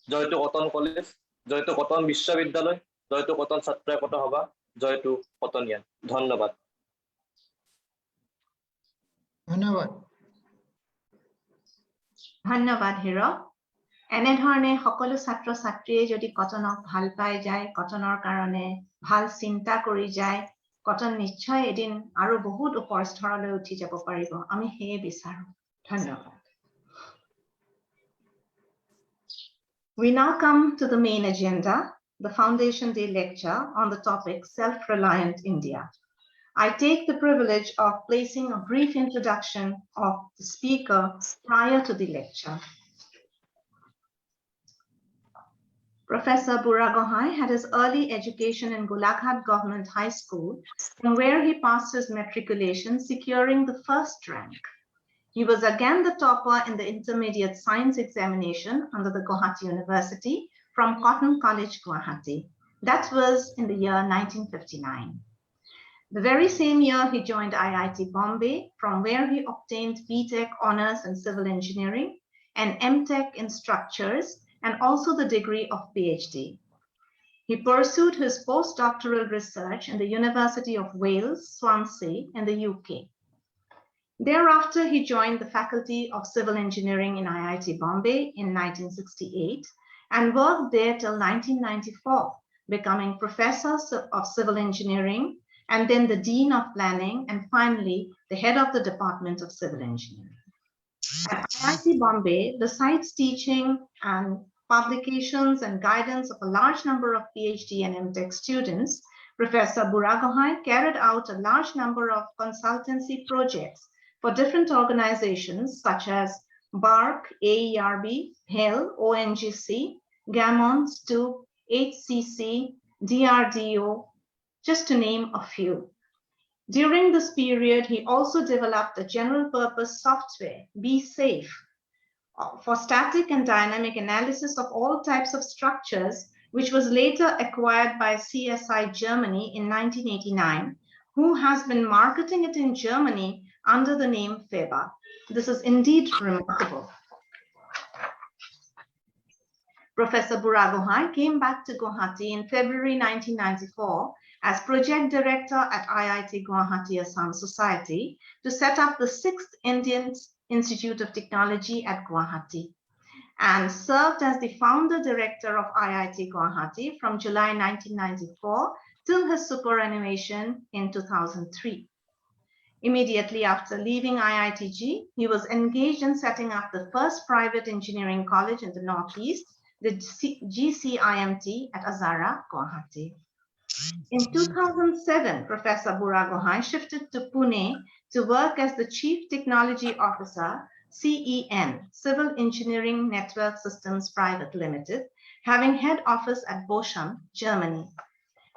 জয়তু কটন কলেজ, জয়তু কটন বিশ্ববিদ্যালয়, জয়তু কটন ছাত্ৰ একতা সভা, জয়তু কটনিয়ান। ধন্যবাদ। ধন্যবাদ। ধন্যবাদ হীৰক। এনেধৰণে সকলো ছাত্ৰ ছাত্ৰীয়ে যদি কটনক ভাল পাই যায়, কটনৰ কাৰণে ভাল চিন্তা কৰি যায়, কটন নিশ্চয় এদিন আৰু বহুত ওপৰ স্তৰলৈ উঠি যাব পাৰিব। আমি সেয়ে বিচাৰো। ধন্যবাদ। We now come to the main agenda, the Foundation Day lecture on the topic Self-Reliant India. I take the privilege of placing a brief introduction of the speaker prior to the lecture. Professor Buragohai had his early education in Golaghat Government High School, from where he passed his matriculation, securing the first rank. He was again the topper in the intermediate science examination under the Guwahati University from Cotton College, Guwahati. That was in the year 1959. The very same year, he joined IIT Bombay, from where he obtained BTech Honors in Civil Engineering and MTech in Structures, and also the degree of PhD. He pursued his postdoctoral research in the University of Wales, Swansea, in the UK. Thereafter, he joined the Faculty of Civil Engineering in IIT Bombay in 1968 and worked there till 1994, becoming Professor of Civil Engineering and then the Dean of Planning, and finally, the head of the Department of Civil Engineering. At IIT Bombay, besides teaching and publications and guidance of a large number of PhD and MTech students, Professor Buragohai carried out a large number of consultancy projects for different organizations such as BARC, AERB, HEL, ONGC, Gammon, STOOP, HCC, DRDO, just to name a few. During this period, he also developed a general purpose software, Be Safe, for static and dynamic analysis of all types of structures, which was later acquired by CSI Germany in 1989, who has been marketing it in Germany under the name FEBA. This is indeed remarkable. Professor Buragohai came back to Guwahati in February 1994 as project director at IIT Guwahati Assam Society to set up the 6th Institute of Technology at Guwahati, and served as the founder director of IIT Guwahati from July 1994 till his superannuation in 2003. Immediately after leaving IITG, he was engaged in setting up the first private engineering college in the Northeast, the GCIMT at Azara, Guwahati. In 2007, Professor Buragohain shifted to Pune to work as the Chief Technology Officer, CEN, Civil Engineering Network Systems Private Limited, having head office at Bochum, Germany.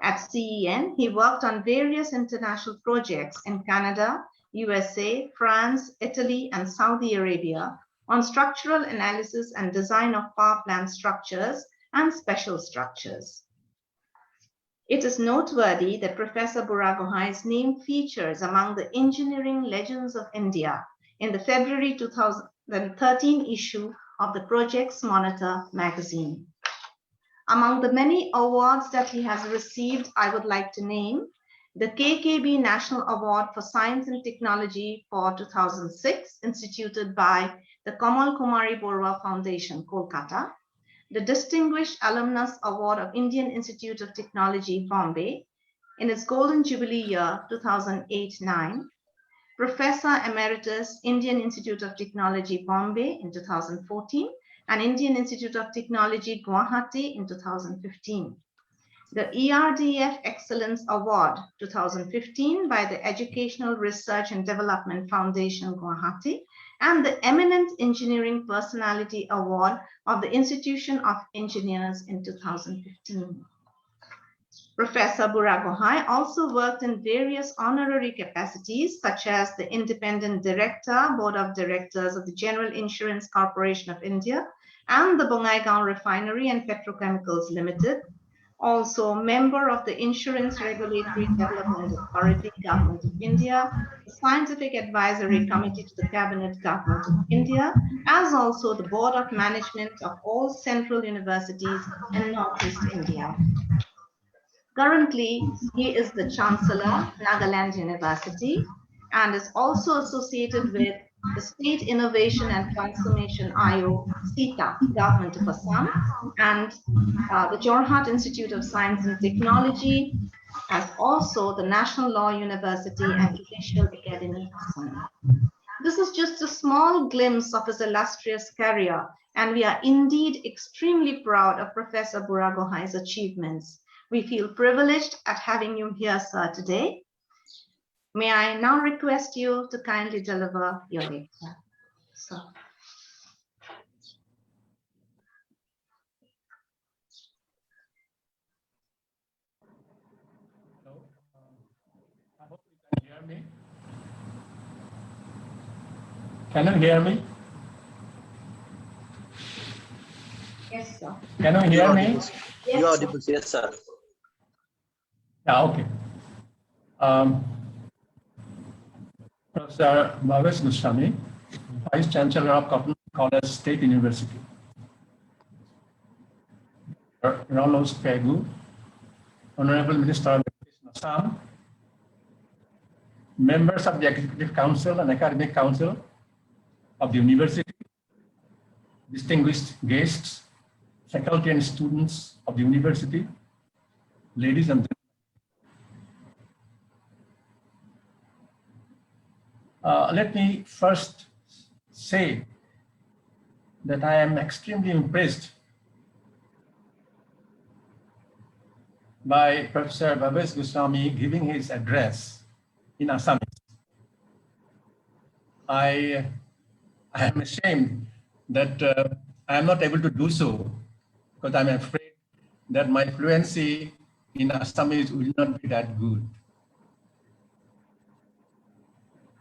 At CEN, he worked on various international projects in Canada, USA, France, Italy, and Saudi Arabia on structural analysis and design of power plant structures and special structures. It is noteworthy that Professor Buragohain's name features among the Engineering Legends of India in the February 2013 issue of the Projects Monitor magazine. Among the many awards that he has received, I would like to name the KKB National Award for Science and Technology for 2006, instituted by the Kamal Kumari Borwa Foundation, Kolkata, the Distinguished Alumnus Award of Indian Institute of Technology, Bombay, in its Golden Jubilee year 2008-9, Professor Emeritus, Indian Institute of Technology, Bombay in 2014, and Indian Institute of Technology, Guwahati in 2015. The ERDF Excellence Award 2015 by the Educational Research and Development Foundation, Guwahati, and the Eminent Engineering Personality Award of the Institution of Engineers in 2015. Professor Buragohain also worked in various honorary capacities, such as the Independent Director, Board of Directors of the General Insurance Corporation of India and the Bongaigaon Refinery and Petrochemicals Limited, also member of the Insurance Regulatory Development Authority, Government of India, the Scientific Advisory Committee to the Cabinet, Government of India, as also the Board of Management of all central universities in Northeast India. Currently, he is the Chancellor, Nagaland University, and is also associated with the State Innovation and Transformation IO, SITA, Government of Assam, and the Jorhat Institute of Science and Technology, as also the National Law University and Judicial Academy, Assam. This is just a small glimpse of his illustrious career, and we are indeed extremely proud of Professor Buragohain's achievements. We feel privileged at having you here, sir, today. May I now request you to kindly deliver your lecture, sir. Hello. I hope you can hear me. Can you hear me? Yes, sir. Can you hear me? You are audible. Yes, sir. Yeah, okay. Professor Bhavesh Goswami, Vice Chancellor of Cotton College State University. Ronald Pegu, Honorable Minister of Education, Assam, members of the Executive Council and Academic Council of the University, distinguished guests, faculty and students of the University, ladies and gentlemen. Let me first say that I am extremely impressed by Professor Bhavesh Goswami giving his address in Assamese. I am ashamed that I am not able to do so because I'm afraid that my fluency in Assamese will not be that good.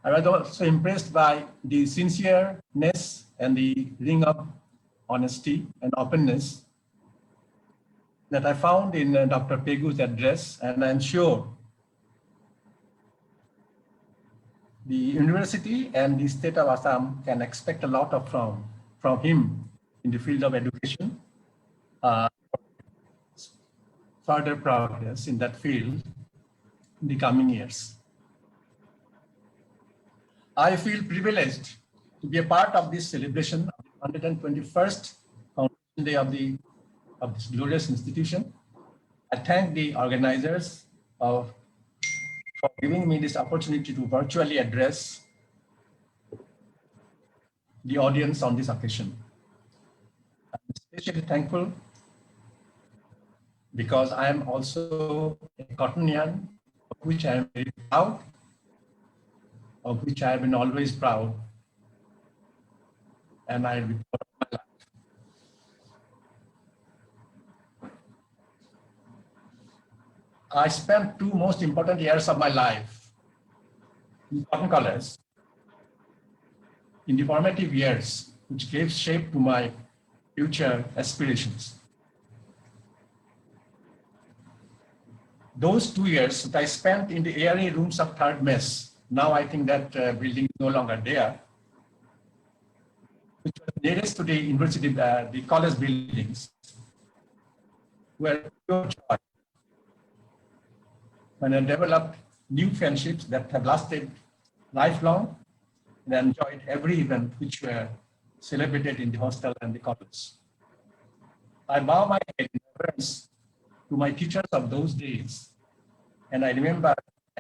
I was also impressed by the sincereness and the ring of honesty and openness that I found in Dr. Pegu's address, and I'm sure the university and the state of Assam can expect a lot of from him in the field of education, further progress in that field in the coming years. I feel privileged to be a part of this celebration of the 121st Foundation Day of this glorious institution. I thank the organizers for giving me this opportunity to virtually address the audience on this occasion. I'm especially thankful because I am also a Cottonian, of which I am very proud, of which I have been always proud, and I will be proud of my life. I spent 2 most important years of my life in Cotton College, in the formative years, which gave shape to my future aspirations. Those 2 years that I spent in the airy rooms of third mess, now I think that building is no longer there, which was nearest to the university, the college buildings, were pure joy. When I developed new friendships that have lasted lifelong, and enjoyed every event which were celebrated in the hostel and the college. I bow my head in reverence to my teachers of those days, and I remember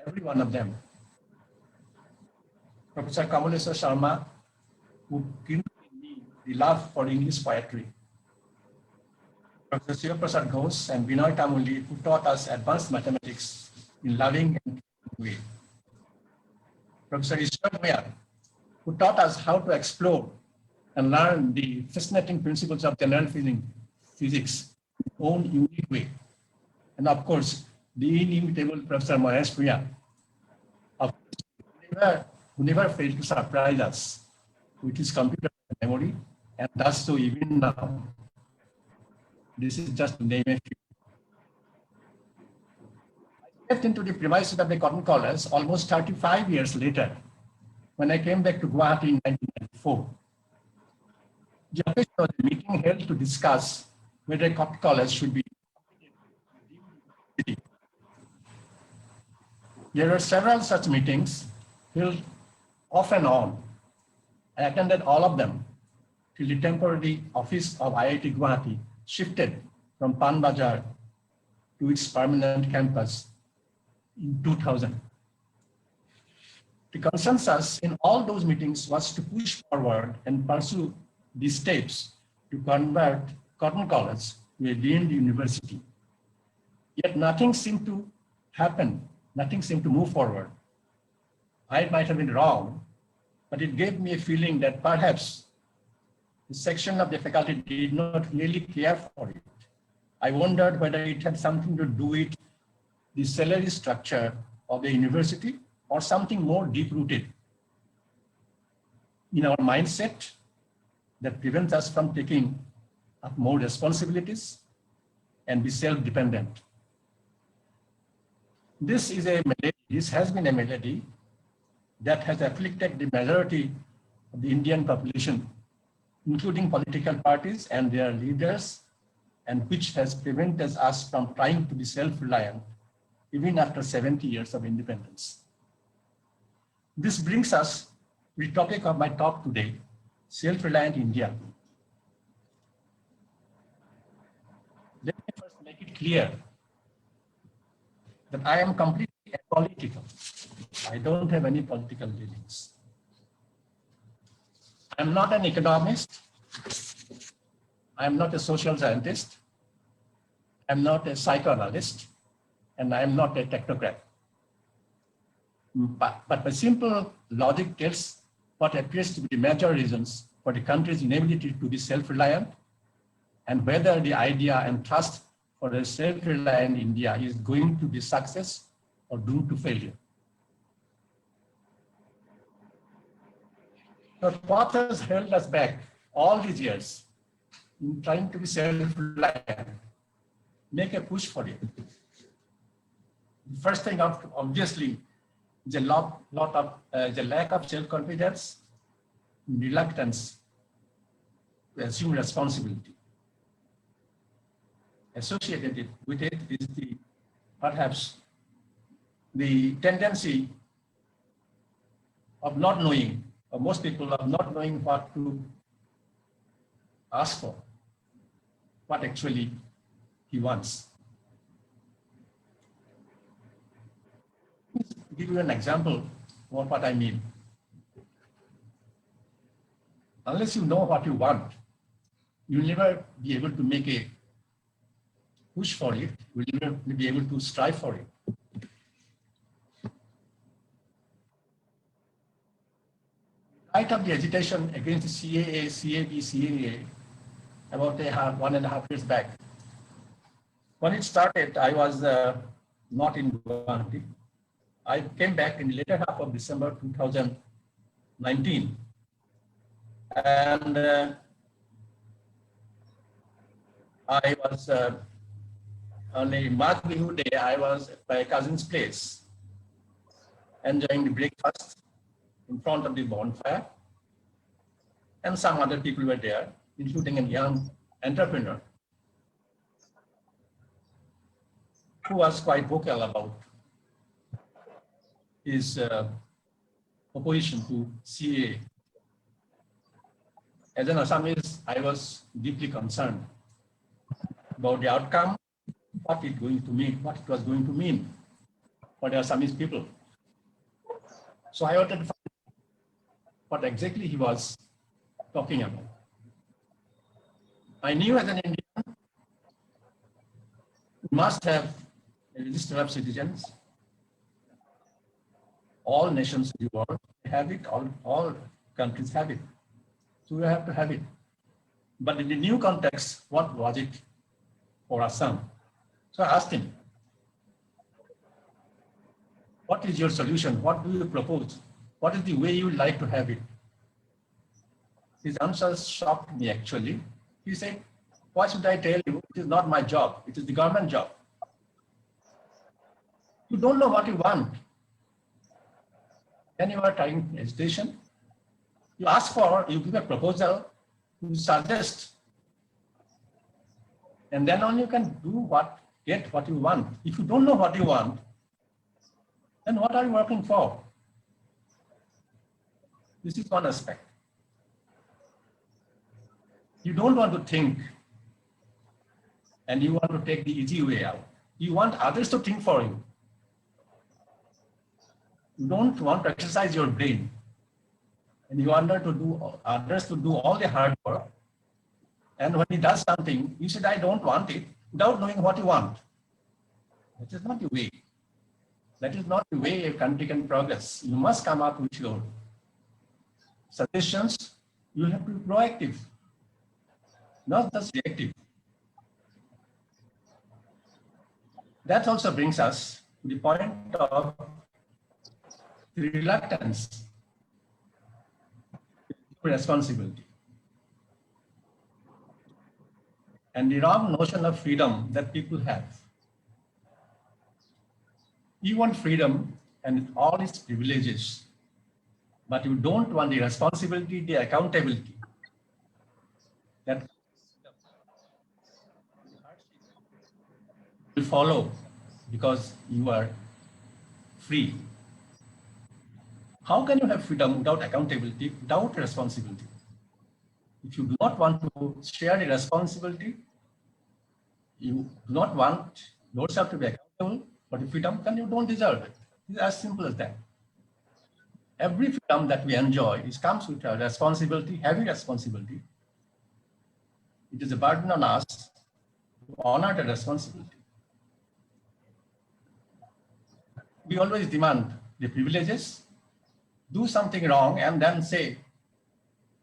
every one of them. Professor Sharma, who kindled in me the love for English poetry. Professor Sivaprasad Ghosh and Binoy Tamuli, who taught us advanced mathematics in loving and caring way. Professor Ishwar Moyar, who taught us how to explore and learn the fascinating principles of general physics in his own unique way. And of course, the inimitable Professor Mahesh Priya, who never failed to surprise us with his computer memory, and does so even now. This is just to name a few. I stepped into the premises of the Cotton College almost 35 years later, when I came back to Guwahati in 1994. The occasion was a meeting held to discuss whether Cotton College should be. There were several such meetings held off and on. I attended all of them till the temporary office of IIT Guwahati shifted from Pan Bazar to its permanent campus in 2000. The consensus in all those meetings was to push forward and pursue these steps to convert Cotton College to a deemed university. Yet nothing seemed to happen, nothing seemed to move forward. I might have been wrong, but it gave me a feeling that perhaps the section of the faculty did not really care for it. I wondered whether it had something to do with the salary structure of the university or something more deep-rooted in our mindset that prevents us from taking up more responsibilities and be self-dependent. This has been a malady that has afflicted the majority of the Indian population, including political parties and their leaders, and which has prevented us from trying to be self-reliant even after 70 years of independence. This brings us to the topic of my talk today, Self-Reliant India. Let me first make it clear that I am completely apolitical. I don't have any political dealings. I'm not an economist. I'm not a social scientist. I'm not a psychoanalyst, and I'm not a technocrat. But my simple logic tells what appears to be the major reasons for the country's inability to be self-reliant, and whether the idea and trust for a self-reliant India is going to be success or doomed to failure. But what has held us back all these years in trying to be self-reliant? Make a push for it. The first thing, obviously, is the lack of self-confidence, reluctance to assume responsibility. Associated with it is perhaps the tendency of not knowing most people are not knowing what to ask for, what actually he wants. Let me give you an example of what I mean. Unless you know what you want, you'll never be able to make a push for it. You'll never be able to strive for it. Right of the agitation against the CAA, CAB, CAA about 1.5 years back. When it started, I was not in Guwahati. I came back in the later half of December 2019. And I was on a March Bihu day, I was at my cousin's place, enjoying the breakfast in front of the bonfire. And some other people were there, including a young entrepreneur who was quite vocal about his opposition to CAA. As an Assamese, I was deeply concerned about the outcome, what it was going to mean for the Assamese people. So I wanted to find what exactly he was talking about. I knew as an Indian, we must have a register of citizens. All nations in the world have it, all countries have it. So we have to have it. But in the new context, what was it for Assam? So I asked him, what is your solution? What do you propose? What is the way you would like to have it? His answers shocked me actually. He said, why should I tell you? It is not my job. It is the government job. You don't know what you want. When you are trying agitation, you ask for, you give a proposal, you suggest, and then only you can get what you want. If you don't know what you want, then what are you working for? This is one aspect. You don't want to think and you want to take the easy way out. You want others to think for you. You don't want to exercise your brain. And you want others to do all the hard work. And when he does something, you said, I don't want it, without knowing what you want. That is not the way. That is not the way a country can progress. You must come up with your suggestions. You have to be proactive, not just reactive. That also brings us to the point of the reluctance, responsibility, and the wrong notion of freedom that people have. You want freedom and all its privileges, but you don't want the responsibility, the accountability that will follow because you are free. How can you have freedom without accountability, without responsibility? If you do not want to share the responsibility, you do not want yourself to be accountable for the freedom, then you don't deserve it. It's as simple as that. Every freedom that we enjoy comes with a responsibility, heavy responsibility. It is a burden on us to honor the responsibility. We always demand the privileges, do something wrong, and then say,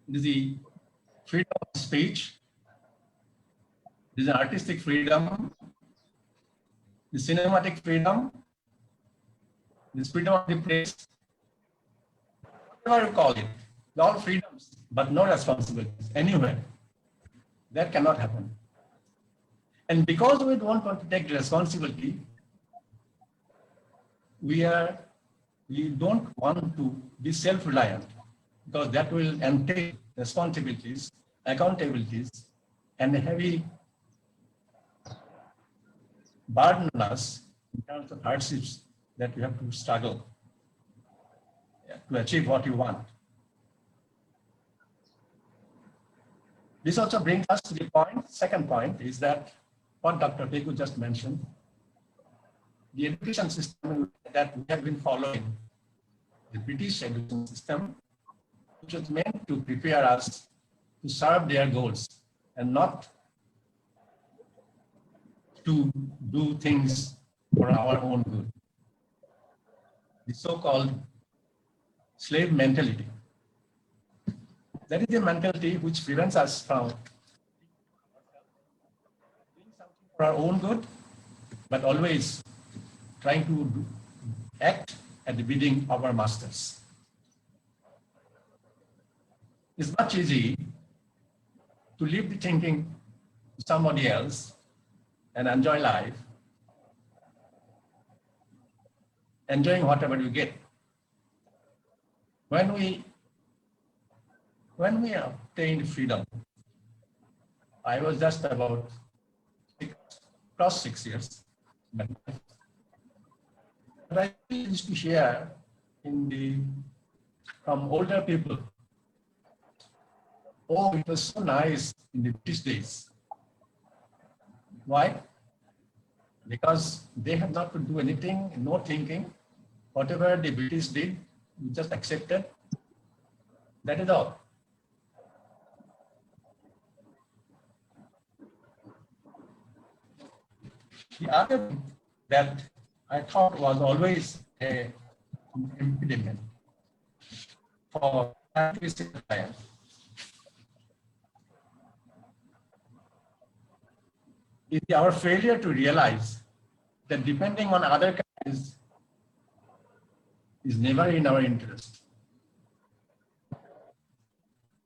it is the freedom of speech, it is an artistic freedom, the cinematic freedom, the freedom of the press, whatever you call it, all freedoms, but no responsibilities anywhere. That cannot happen. And because we don't want to take the responsibility, we don't want to be self-reliant, because that will entail responsibilities, accountabilities, and a heavy burden on us in terms of hardships that you have to struggle to achieve what you want. This also brings us to the point, second point, is that what Dr. Pegu just mentioned, the education system that we have been following, the British education system, which was meant to prepare us to serve their goals and not to do things for our own good. The so-called slave mentality. That is the mentality which prevents us from doing something for our own good, but always trying to act at the bidding of our masters. It's much easier to leave the thinking to somebody else and enjoy life, enjoying whatever you get. When we obtained freedom, I was just about plus 6 years. But I used to hear from older people, oh, it was so nice in the British days. Why? Because they had not to do anything, no thinking. Whatever the British did, we just accepted. That is all. The other thing that I thought was always an impediment for countries in life is our failure to realize that depending on other countries is never in our interest.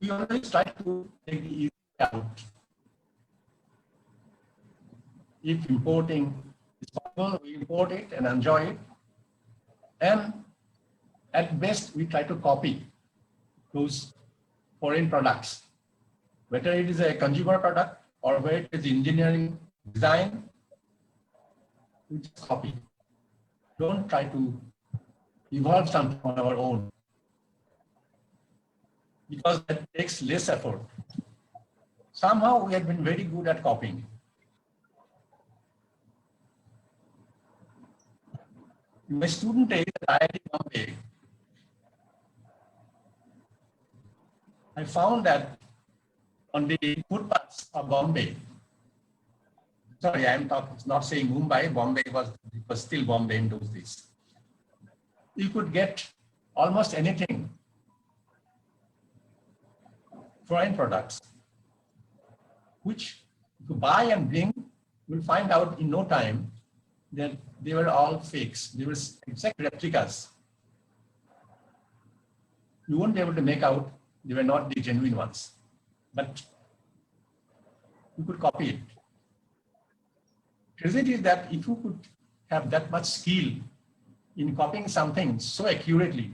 We always try to take the easy out. If importing is possible, we import it and enjoy it. And at best, we try to copy those foreign products, whether it is a consumer product or whether it is engineering design, we just copy. Don't try to evolve something on our own, because that takes less effort. Somehow we have been very good at copying. In my student days at IIT Bombay, I found that on the footpaths of Bombay, sorry, I'm not saying Mumbai, Bombay was still Bombay in those days. You could get almost anything, foreign products, which you buy and bring, you'll find out in no time that they were all fakes. They were exact replicas. You won't be able to make out they were not the genuine ones, but you could copy it. The result is that if you could have that much skill in copying something so accurately,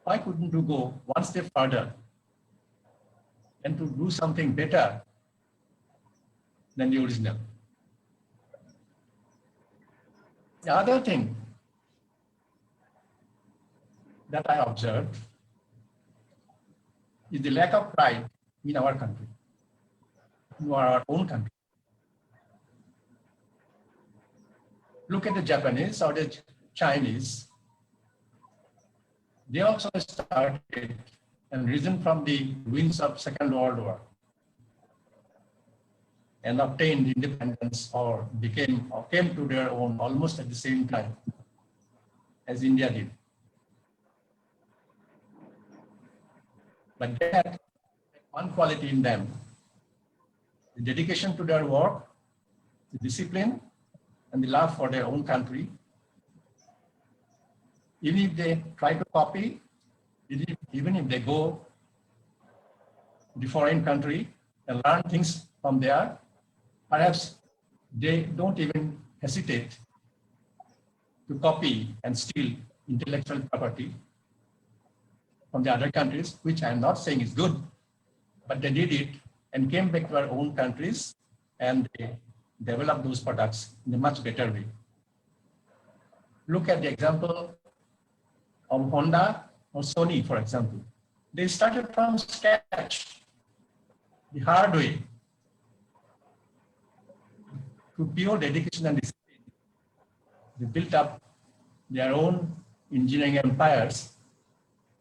why couldn't you go one step further and to do something better than the original? The other thing that I observed is the lack of pride in our country, in our own country. Look at the Japanese or the Chinese. They also started and risen from the ruins of Second World War and obtained independence or came to their own almost at the same time as India did. But they had one quality in them: the dedication to their work, the discipline, and the love for their own country. Even if they try to copy, even if they go to the foreign country and learn things from there, perhaps they don't even hesitate to copy and steal intellectual property from the other countries, which I'm not saying is good, but they did it and came back to our own countries and they developed those products in a much better way. Look at the example of Honda or Sony, for example. They started from scratch. the hard way, through pure dedication and discipline, they built up their own engineering empires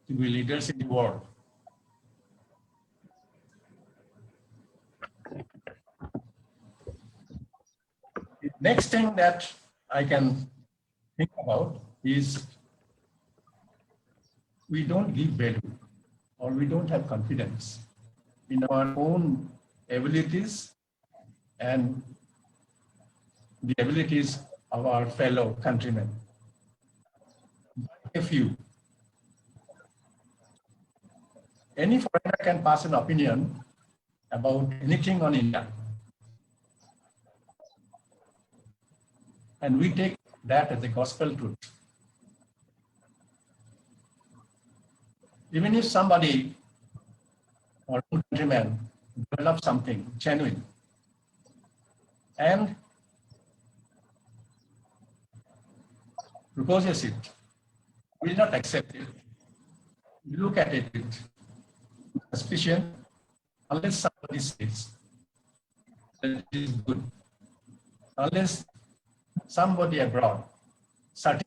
to be leaders in the world. The next thing that I can think about is we don't give value or we don't have confidence in our own abilities and the abilities of our fellow countrymen. A few. Any foreigner can pass an opinion about anything on India. And we take that as the gospel truth. Even if somebody or countryman develops something genuine and proposes it, we will not accept it. We look at it with suspicion unless somebody says that it is good. Unless somebody abroad certifies.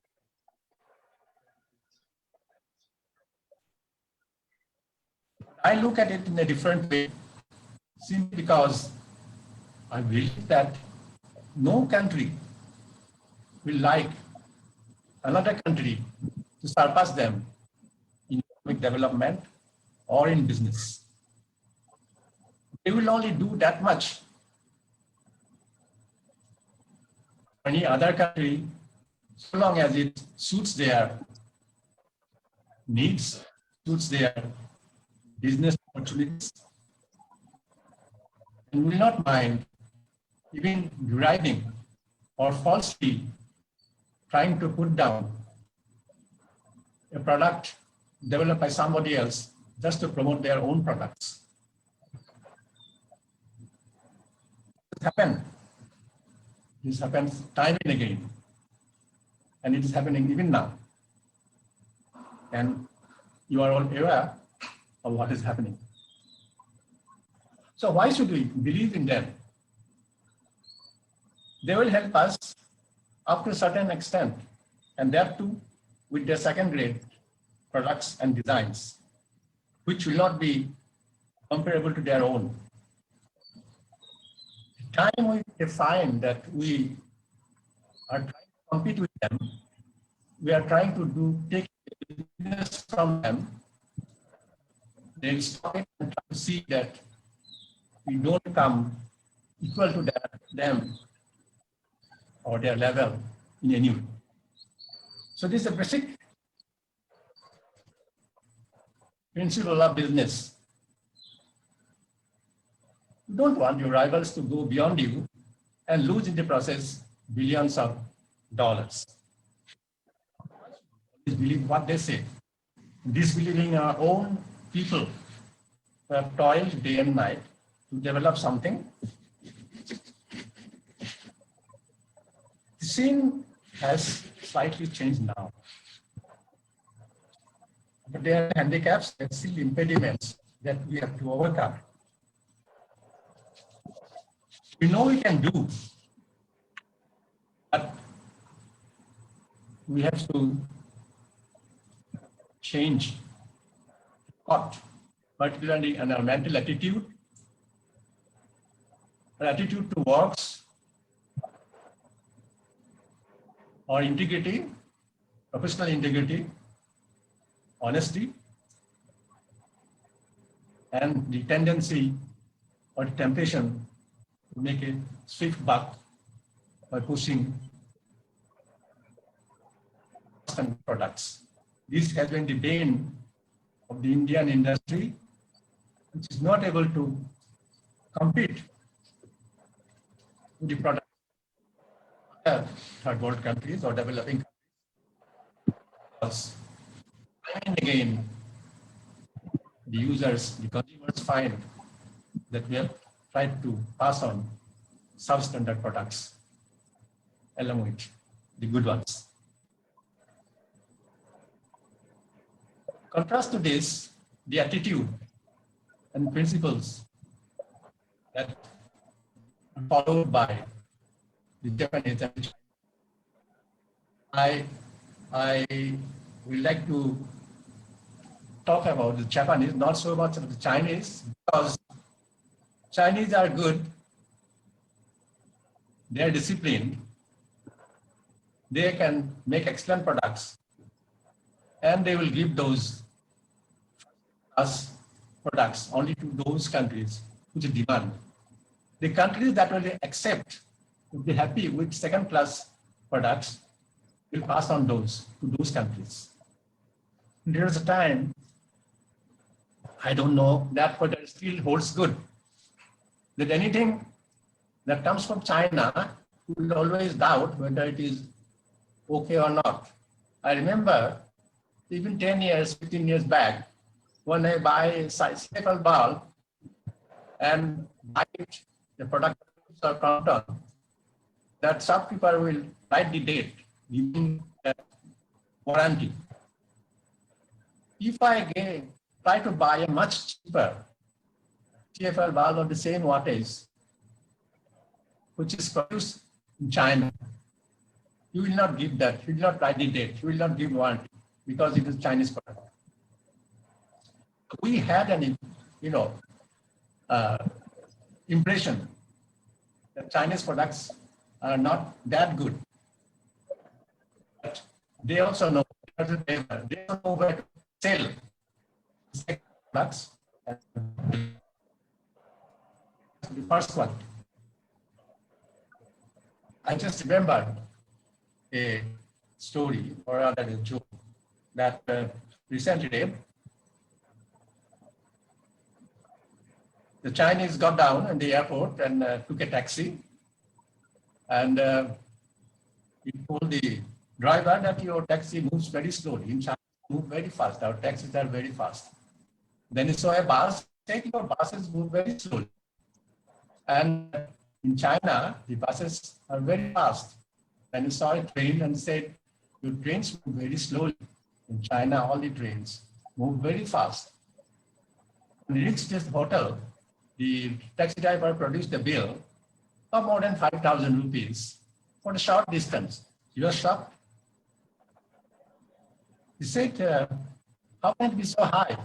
I look at it in a different way simply because I believe that no country will like another country to surpass them in economic development or in business. They will only do that much. Any other country, so long as it suits their needs, suits their business opportunities, and will not mind even deriding or falsely trying to put down a product developed by somebody else just to promote their own products. This happens time and again, and it is happening even now. And you are all aware of what is happening. So why should we believe in them? They will help us up to a certain extent, and that too with their second-grade products and designs, which will not be comparable to their own. The time we find that we are trying to compete with them, we are trying to take business from them, they'll stop it and try to see that we don't come equal to them or their level in any way. So this is a basic principle of business. You don't want your rivals to go beyond you and lose in the process billions of dollars. Always believe what they say. Disbelieving our own people who have toiled day and night to develop something. The scene has slightly changed now. But there are handicaps and still impediments that we have to overcome. We know we can do, but we have to change thought, particularly in our mental attitude, our attitude to works, or integrity, professional integrity, honesty, and the tendency or the temptation to make a swift buck by pushing products. This has been the bane of the Indian industry, which is not able to compete with the product of third world countries or developing countries. Time and again, the users, the consumers find that we have tried to pass on substandard products along with the good ones. Contrast to this, the attitude and principles that followed by the Japanese and Chinese. I would like to talk about the Japanese, not so much of the Chinese, because Chinese are good, they are disciplined, they can make excellent products, and they will give those us products only to those countries which demand. The countries that will accept, will be happy with second-class products, will pass on those to those countries. There's a time, I don't know that whether it still holds good, that anything that comes from China, you will always doubt whether it is okay or not. I remember even 10 years, 15 years back, when I buy a cycle bulb and buy it, the product or cotton, that shopkeeper will write the date, giving warranty. If I try to buy a much cheaper TFL bulb of the same wattage, which is produced in China, you will not give that, you will not write the date, you will not give warranty because it is Chinese product. We had an, impression that Chinese products are not that good. But they also know, they know where to sell products. The first one. I just remembered a story, or rather a joke, that recently the Chinese got down in the airport and took a taxi, and he told the driver that your taxi moves very slowly. In China, move very fast. Our taxis are very fast. Then he saw a bus, said your buses move very slowly. And in China, the buses are very fast. And he saw a train and said, your trains move very slowly. In China, all the trains move very fast. When he reached his hotel, the taxi driver produced a bill of more than 5,000 rupees for a short distance. He was shocked. He said, how can it be so high?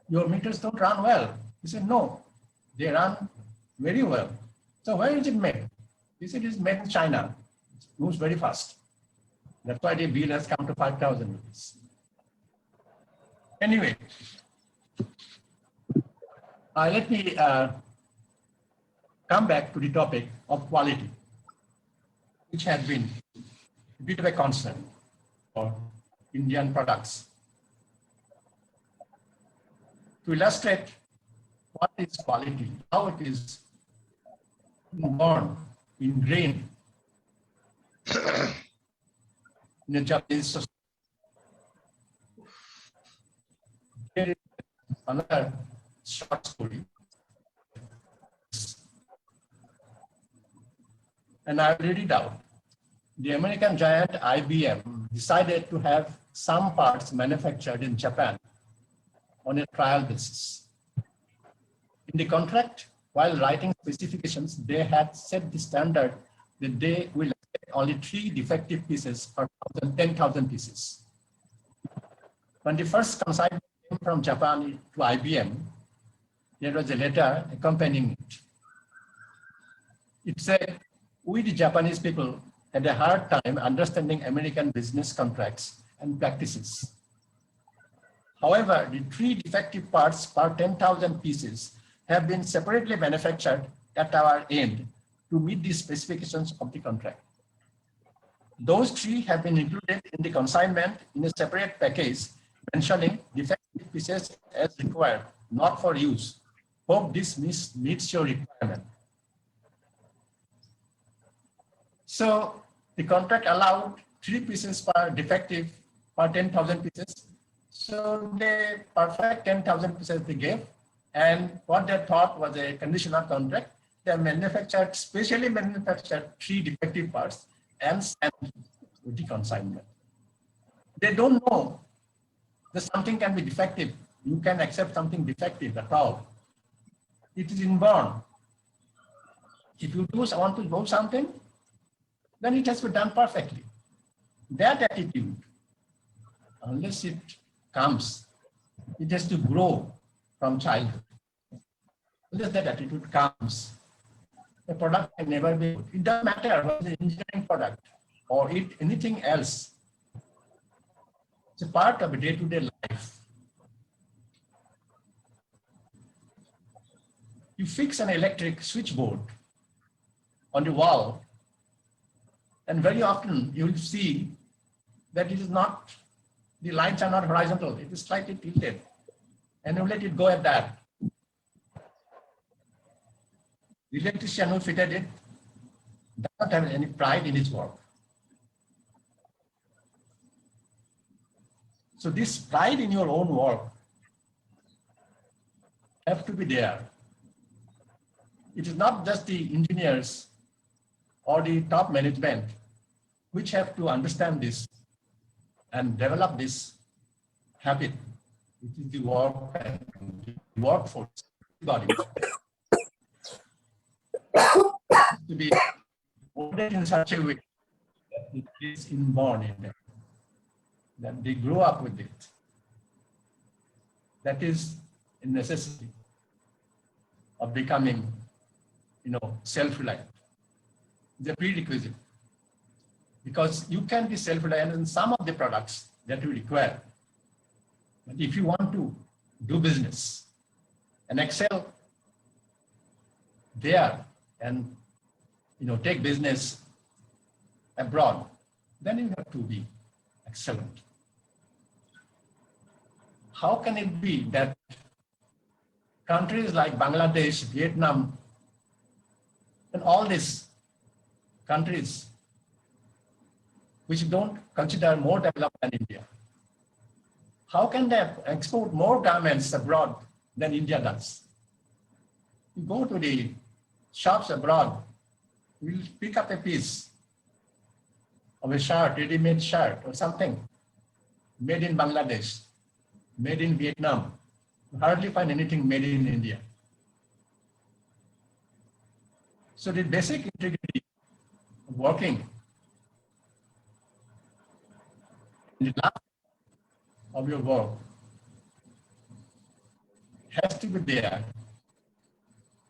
Your meters don't run well. He said, no, they run very well. So where is it made? He said, it's made in China. It moves very fast. That's why the bill has come to 5,000 rupees. Anyway, let me come back to the topic of quality, which has been a bit of a concern for Indian products. To illustrate what is quality, how it is born, ingrained in the Japanese society. Here is another short story. And I'll read it out. The American giant IBM decided to have some parts manufactured in Japan on a trial basis. In the contract, while writing specifications, they had set the standard that they will accept only 3 defective pieces per 10,000 pieces. When the first consignment came from Japan to IBM, there was a letter accompanying it. It said, we the Japanese people had a hard time understanding American business contracts and practices. However, the 3 defective parts per 10,000 pieces have been separately manufactured at our end to meet the specifications of the contract. Those 3 have been included in the consignment in a separate package mentioning defective pieces as required, not for use. Hope this meets your requirement. So the contract allowed 3 pieces per defective per 10,000 pieces. So they perfect 10,000 pieces they gave, and what they thought was a conditional contract. They manufactured, specially manufactured 3 defective parts and sent with the consignment. They don't know that something can be defective. You can accept something defective at all. It is inborn If you want to do something, then it has to be done perfectly. That attitude, unless it comes, it has to grow from childhood. Unless that attitude comes, the product can never be good. It doesn't matter whether it's an engineering product or anything else. It's a part of day-to-day life. You fix an electric switchboard on the wall, and very often you will see that it is not, the lines are not horizontal, it is slightly tilted, and you let it go at that. The electrician who fitted it does not have any pride in his work. So this pride in your own work have to be there. It is not just the engineers or the top management which have to understand this and develop this habit, which is the workforce. Body to be molded in such a way that it is inborn in them, that they grow up with it. That is a necessity of becoming, self-reliant. It's a prerequisite, because you can be self-reliant in some of the products that you require. But if you want to do business and excel there and take business abroad, then you have to be excellent. How can it be that countries like Bangladesh, Vietnam, and all these countries which don't consider more developed than India, how can they export more garments abroad than India does? You go to the shops abroad, you will pick up a piece of a shirt, ready-made shirt or something, made in Bangladesh, made in Vietnam. You hardly find anything made in India. So the basic integrity of working in the last of your work has to be there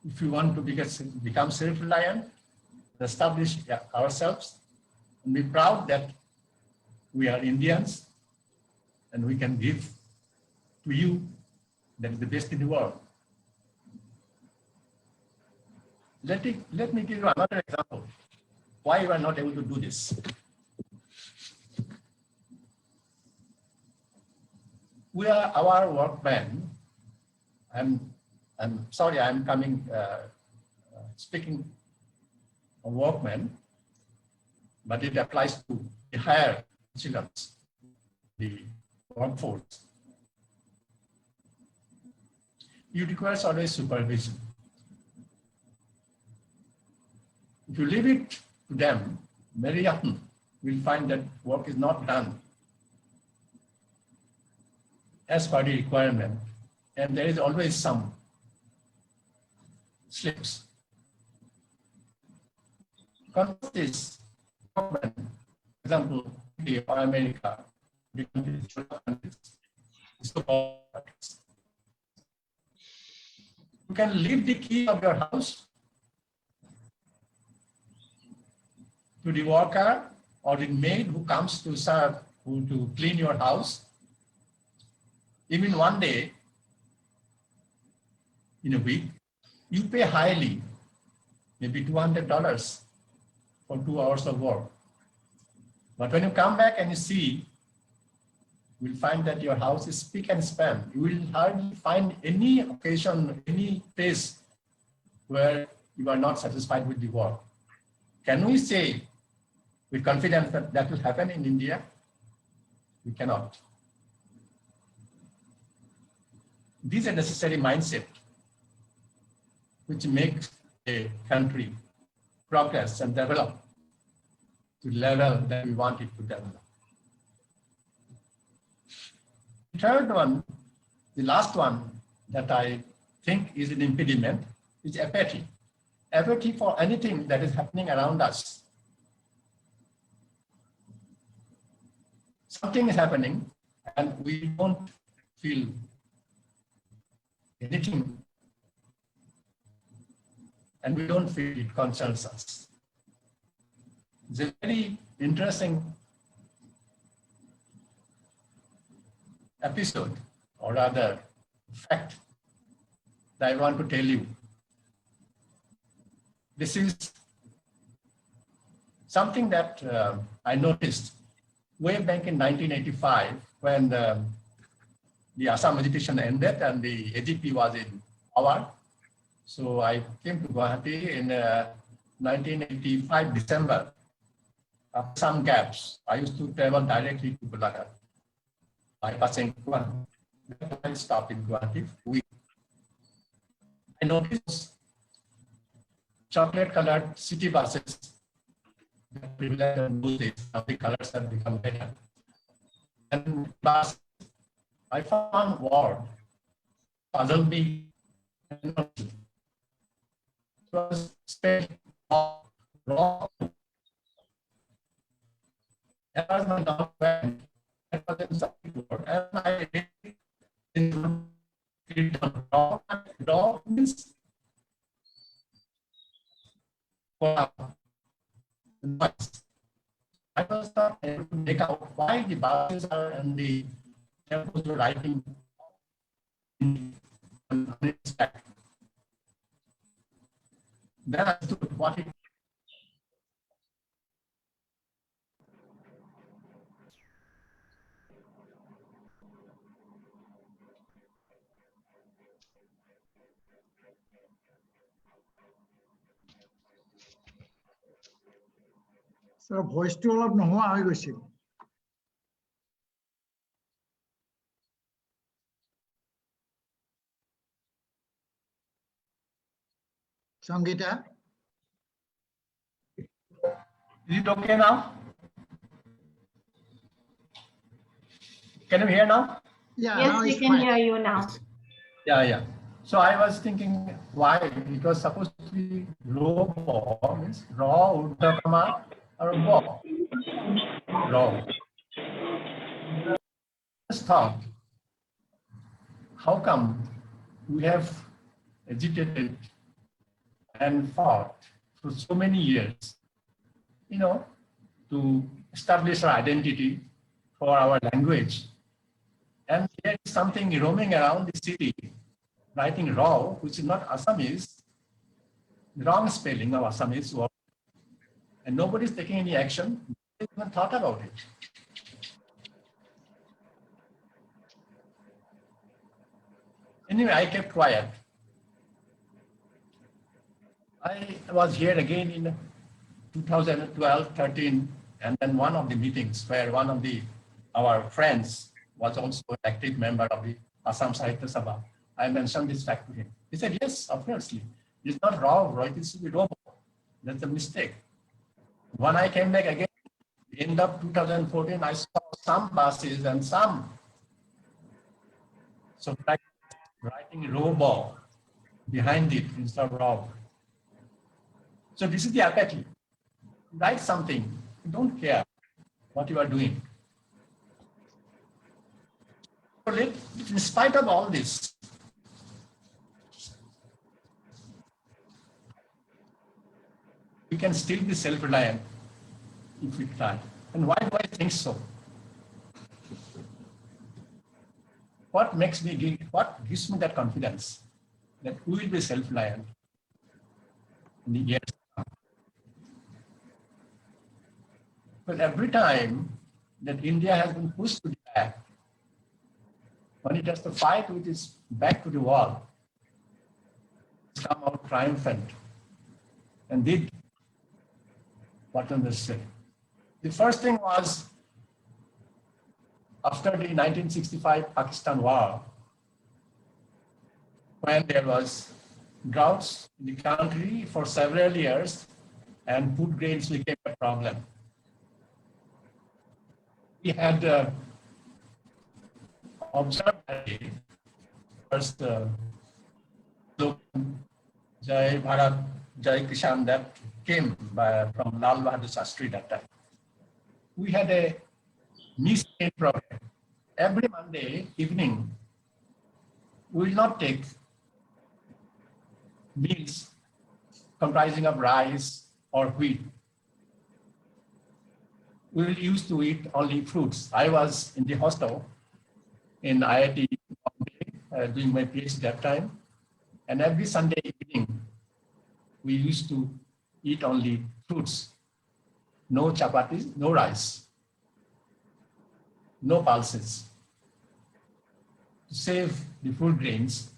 if you want to become self-reliant, establish ourselves, and be proud that we are Indians and we can give to you that is the best in the world. Let me give you another example why you are not able to do this. We are our workmen. I'm sorry, I'm speaking of workmen, but it applies to the higher echelons, the workforce. It requires always supervision. If you leave it to them, very often we'll find that work is not done as per the requirement, and there is always some slips. Contrast this, for example, or America, you can leave the key of your house to the worker or the maid who comes to serve, to clean your house. Even one day in a week, you pay highly, maybe $200 for 2 hours of work. But when you come back and you see, you'll find that your house is spick and span. You will hardly find any occasion, any place where you are not satisfied with the work. Can we say with confidence that that will happen in India? We cannot. This is a necessary mindset which makes a country progress and develop to the level that we want it to develop. The third one, the last one that I think is an impediment is apathy. apathy for anything that is happening around us. Something is happening and we don't feel anything, and we don't feel it concerns us. It's a very interesting episode, or rather fact, that I want to tell you. This is something that I noticed way back in 1985 when the Assam agitation ended and the AGP was in power. So I came to Guwahati in 1985 December. After some gaps, I used to travel directly to Golaghat by passing Guwahati. I stopped in Guwahati. I noticed chocolate-colored city buses that prevalent in those days. Now the colors have become better. And bus, I found word puzzled me. It was spelled wrong. That was my document. That was inside word. And I did wrong. Wrong means I was not able to make out why the buses are and the tempos were writing in its back. Then I understood what it Sir, voice to all of Noah, I wish you. Sangita? Is it okay now? Can you hear now? Yeah, Yes, now we it's can fine. hear you now. Yeah. So I was thinking why it was supposed to be raw, means raw, uddakama, or raw. Raw. Just thought, how come we have agitated and fought for so many years, to establish our identity for our language. And there is something roaming around the city, writing raw, which is not Assamese, wrong spelling of Assamese word. And nobody's taking any action. Nobody even thought about it. Anyway, I kept quiet. I was here again in 2012, 13, and then one of the meetings where one of our friends was also an active member of the Assam Sahitya Sabha. I mentioned this fact to him. He said, yes, obviously. It's not raw, right? It should be raw. That's a mistake. When I came back again, end of 2014, I saw some buses and some writing robo behind it instead of raw. So this is the apathy. Write something. You don't care what you are doing. So in spite of all this, we can still be self-reliant if we try. And why do I think so? What gives me that confidence that we will be self-reliant in the years to come? But every time that India has been pushed to the back, when it has to fight with its back to the wall, it's come out triumphant and did what was necessary. The first thing was after the 1965 Pakistan war, when there was droughts in the country for several years and food grains became a problem. We had observed that first slogan, Jai Bharat, Jai Kishan that came from Lal Bahadur Shastri that time. We had a meal program. Every Monday evening, we will not take meals comprising of rice or wheat. We will used to eat only fruits. I was in the hostel in IIT doing my PhD that time. And every Sunday evening, we used to eat only fruits, no chapatis, no rice, no pulses. To save the food grains.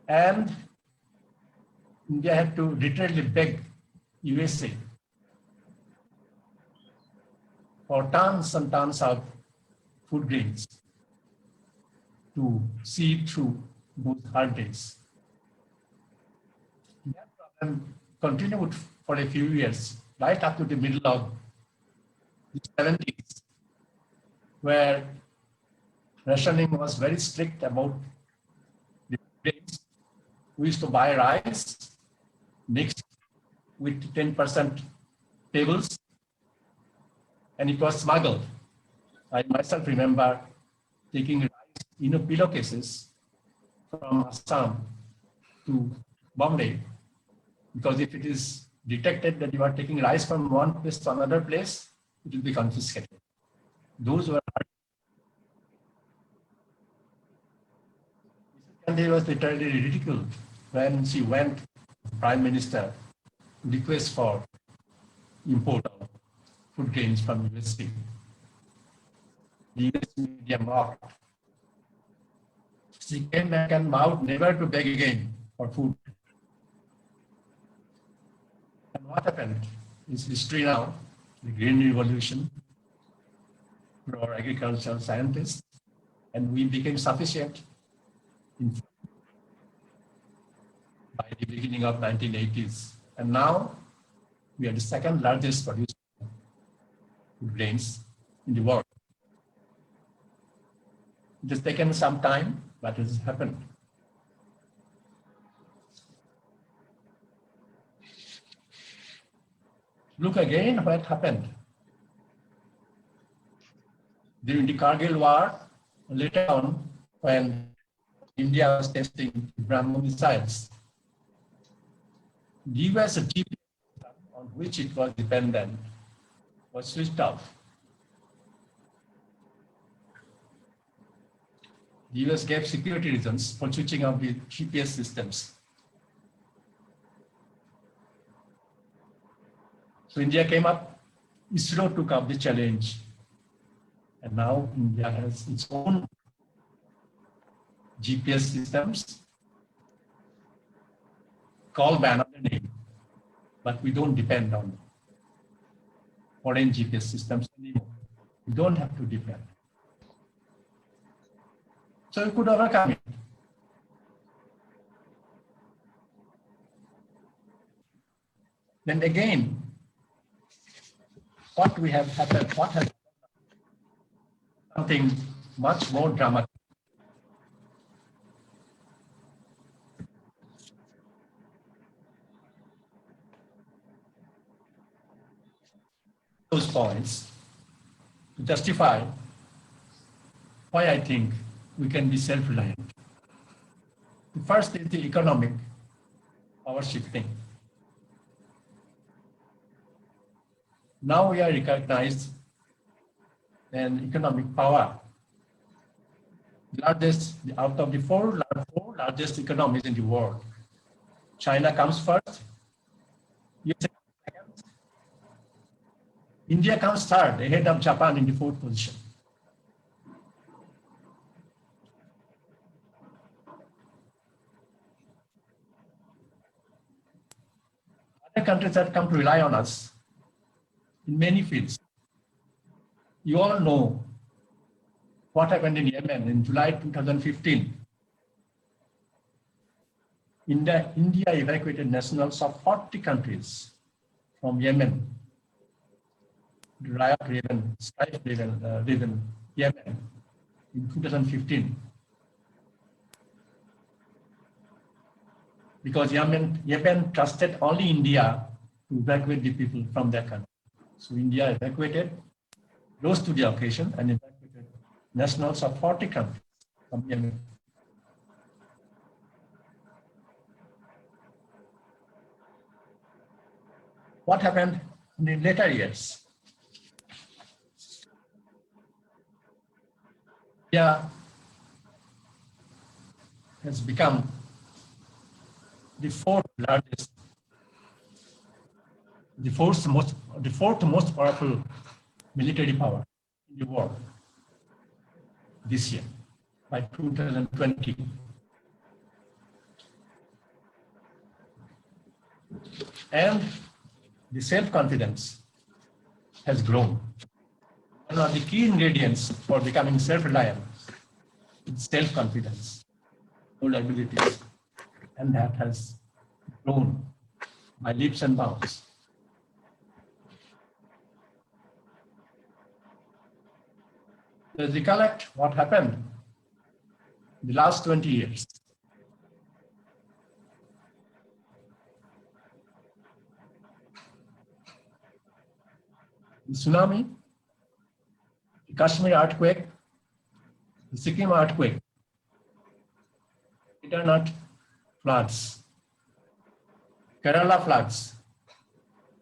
And India had to literally beg USA for tons and tons of food grains to see through those hard days. That problem continued for a few years, right up to the middle of the 70s, where rationing was very strict about the grains. We used to buy rice mixed with 10% tables, and it was smuggled. I myself remember taking rice in pillowcases from Assam to Bombay, because if it is detected that you are taking rice from one place to another place, it will be confiscated. Those were Gandhi was literally ridiculed when she went Prime Minister to request for import of food grains from USA. The US media mocked. She came back and vowed never to beg again for food. And what happened is history now, the Green Revolution, for our agricultural scientists, and we became sufficient by the beginning of 1980s. And now we are the second largest producer of grains in the world. It has taken some time, but it has happened. Look again what happened. During the Kargil War, later on, when India was testing BrahMos missiles, the US GPS on which it was dependent was switched off. The US gave security reasons for switching off the GPS systems. So India came up, ISRO took up the challenge, and now India has its own GPS systems called by another name, but we don't depend on foreign GPS systems anymore. We don't have to depend. So we could overcome it. Then again, what has happened, something much more dramatic. Those points to justify why I think we can be self-reliant. The first is the economic power shifting. Now we are recognized an economic power. Largest, out of the four largest economies in the world, China comes first, USA second, India comes third, ahead of Japan in the fourth position. Other countries have come to rely on us in many fields. You all know what happened in Yemen in July 2015. India evacuated nationals of 40 countries from Yemen, riot-ridden, strife-ridden Yemen in 2015. because Yemen trusted only India to evacuate the people from their country. So India evacuated, rose to the occasion and evacuated nationals of 40 countries from Yemen. What happened in the later years? India has become the fourth most powerful military power in the world this year, by 2020. And the self-confidence has grown. One of the key ingredients for becoming self-reliant is self-confidence, old abilities, and that has grown by leaps and bounds. Let's recollect what happened in the last 20 years. The tsunami, the Kashmir earthquake, the Sikkim earthquake, Kedarnath floods, Kerala floods,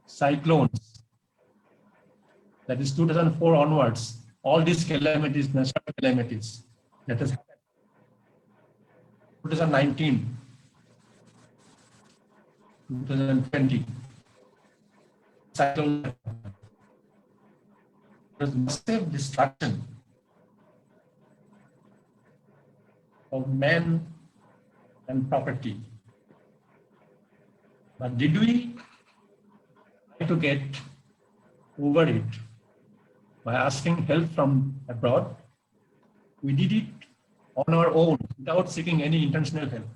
cyclones, that is 2004 onwards, all these calamities, natural calamities, that has happened. 2019, 2020, cyclone. There's massive destruction of men and property. But did we try to get over it by asking help from abroad? We did it on our own without seeking any international help.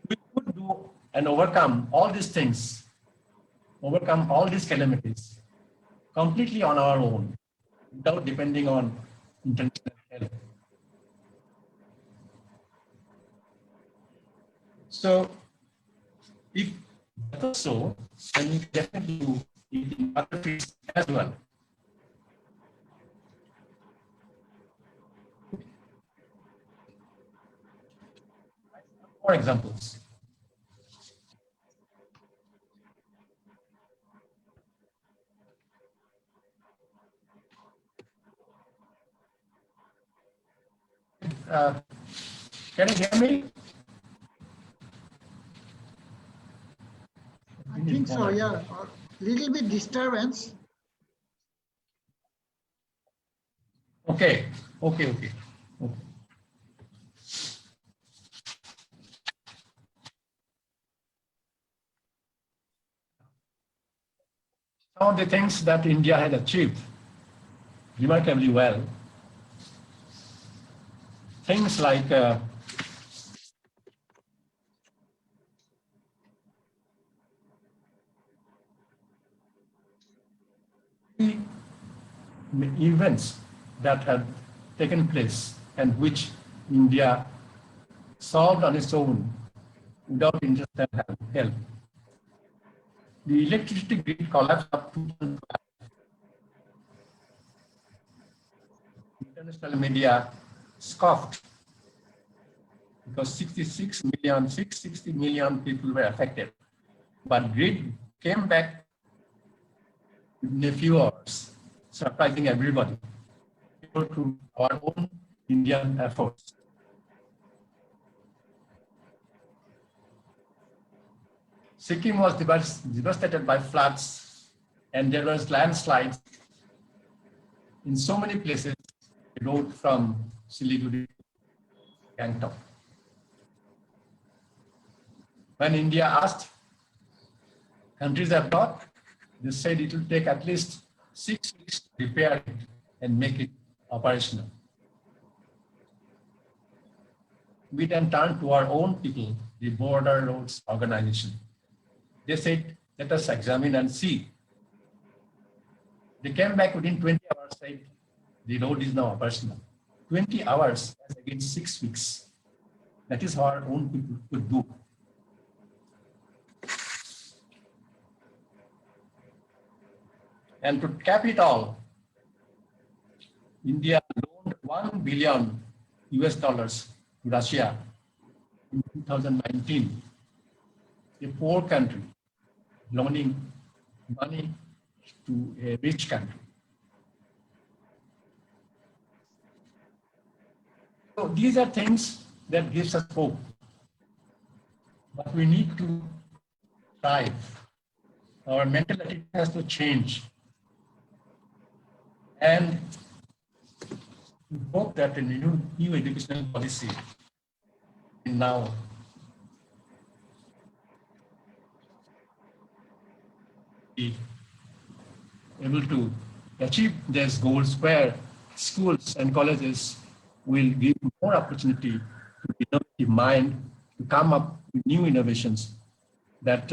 We could do and overcome all these things, overcome all these calamities completely on our own without depending on international help. So if that was so, then we definitely do it in other fields as well. More examples. Can you hear me? I think so, yeah. A little bit disturbance. Okay. Some of the things that India had achieved remarkably well, things like events that had taken place and which India solved on its own without international help. The electricity grid collapse of 2012. International media scoffed because 660 million people were affected. But grid came back in a few hours, surprising everybody, due to our own Indian efforts. Sikkim was devastated by floods, and there was landslides in so many places, the road from Siliguri to Gangtok. When India asked countries abroad, they said it will take at least 6 weeks to repair it and make it operational. We then turned to our own people, the Border Roads Organization. They said, let us examine and see. They came back within 20 hours, said the road is now operational. 20 hours as against 6 weeks. That is how our own people could do. And to cap it all, India loaned $1 billion to Russia in 2019, a poor country loaning money to a rich country. So these are things that gives us hope. But we need to thrive. Our mentality has to change. And we hope that a new educational policy now be able to achieve these goals where schools and colleges will give more opportunity to the innovative mind to come up with new innovations that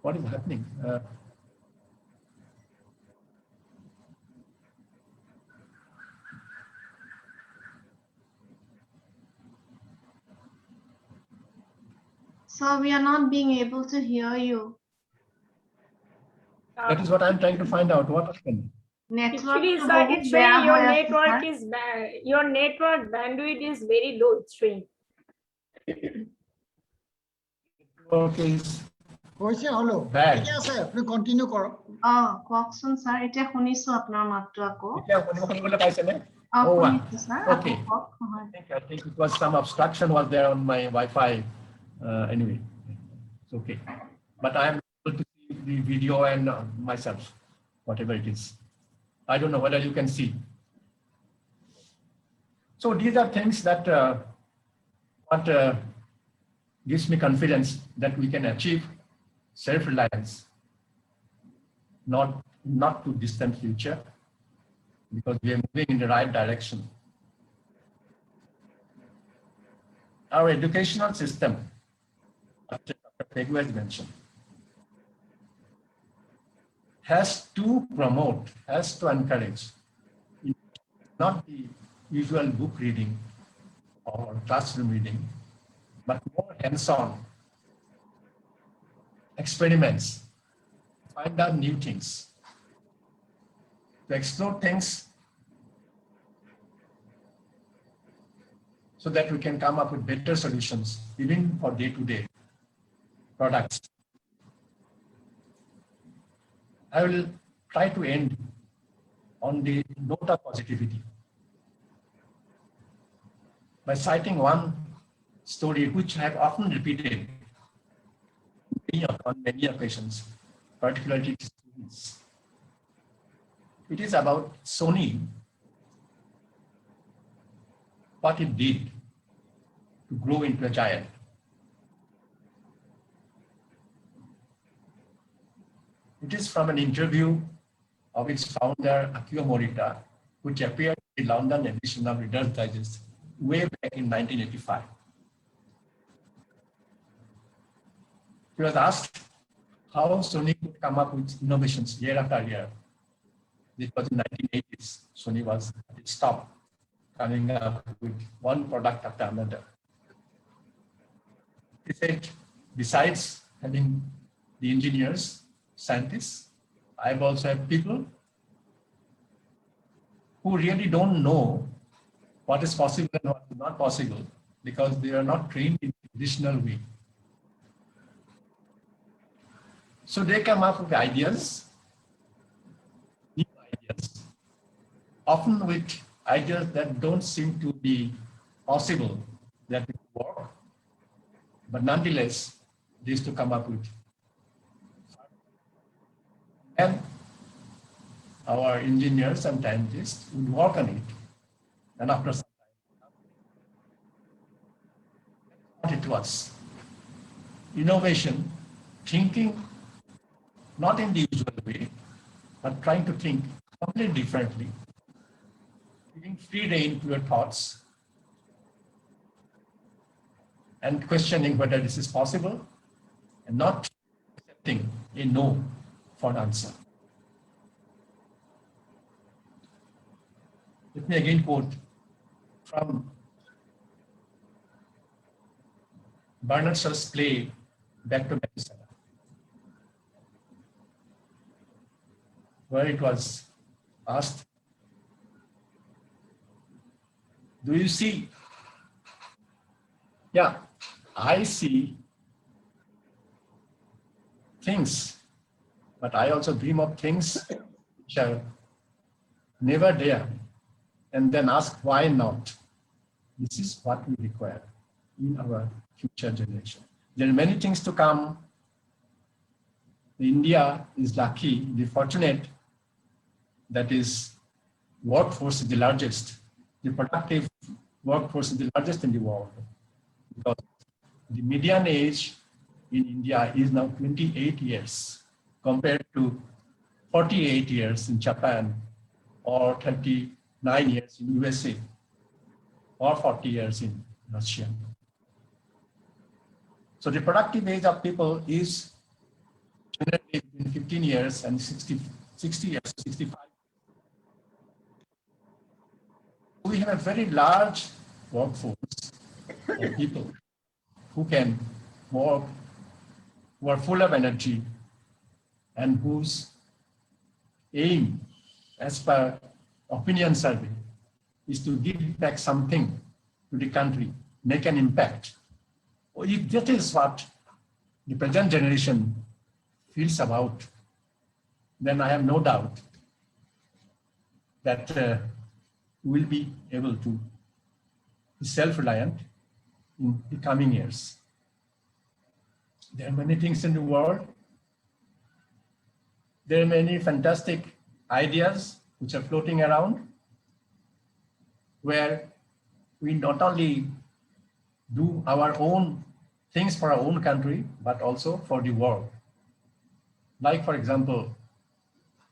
what is happening? So we are not being able to hear you. That is what I'm trying to find out. What happened? Actually, sir, it's saying your network is bad. Your network bandwidth is very low. It's showing. Okay. কৈছে হলো Bad. ঠিক আছে আপনি continue কৰক কওকচোন sir এটা শুনিছো আপোনাৰ মাতটো আকৌ এতিয়া শুনিবলৈ পাইছেনে? শুনিছো স্যাৰ Okay. কওক হয় I think it was some obstruction was there on my Wi-Fi. Anyway, it's okay. But I am able to see the video and myself, whatever it is. I don't know whether you can see. So these are things that what gives me confidence that we can achieve self-reliance, not to distant future, because we are moving in the right direction. Our educational system, Dr. Pegu has mentioned, has to promote, has to encourage, not the usual book reading or classroom reading, but more hands-on experiments, find out new things, to explore things so that we can come up with better solutions, even for day-to-day products. I will try to end on the note of positivity by citing one story which I have often repeated on many occasions, particularly to students. It is about Sony, what it did to grow into a giant. It is from an interview of its founder, Akio Morita, which appeared in the London edition of Reader's Digest way back in 1985. He was asked how Sony could come up with innovations year after year. This was in 1980s. Sony was at its top, coming up with one product after another. He said, besides having the engineers, scientists, I've also had people who really don't know what is possible and what is not possible because they are not trained in the traditional way. So they come up with ideas, new ideas, often with ideas that don't seem to be possible, that will work, but nonetheless, they used to come up with. And our engineers and scientists would work on it. And after some time, that's what it was. Innovation, thinking not in the usual way, but trying to think completely differently, giving free rein to your thoughts, and questioning whether this is possible, and not accepting a no for an answer. Let me again quote from Bernard Shaw's play Back to Venezuela, where it was asked, do you see? Yeah, I see things, but I also dream of things which are never there, and then ask why not. This is what we require in our future generation. There are many things to come. India is lucky, the fortunate, that is workforce is the largest, the productive workforce is the largest in the world, because the median age in India is now 28 years compared to 48 years in Japan, or 39 years in USA, or 40 years in Russia. So the productive age of people is generally between 15 years and 60 years, 65. We have a very large workforce of people who can work, who are full of energy, and whose aim, as per opinion survey, is to give back something to the country, make an impact. If that is what the present generation feels about, then I have no doubt that we will be able to be self-reliant in the coming years. There are many things in the world. There are many fantastic ideas which are floating around, where we not only do our own things for our own country, but also for the world. Like, for example,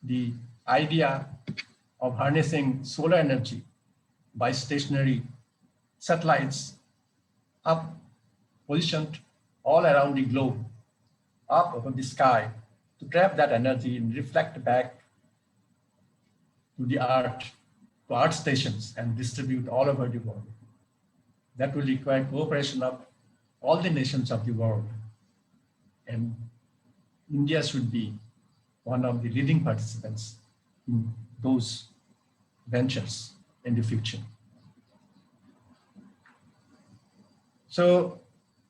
the idea of harnessing solar energy by stationary satellites up positioned all around the globe, up over the sky, to trap that energy and reflect back to the art stations and distribute all over the world. That will require cooperation of all the nations of the world. And India should be one of the leading participants in those ventures in the future. So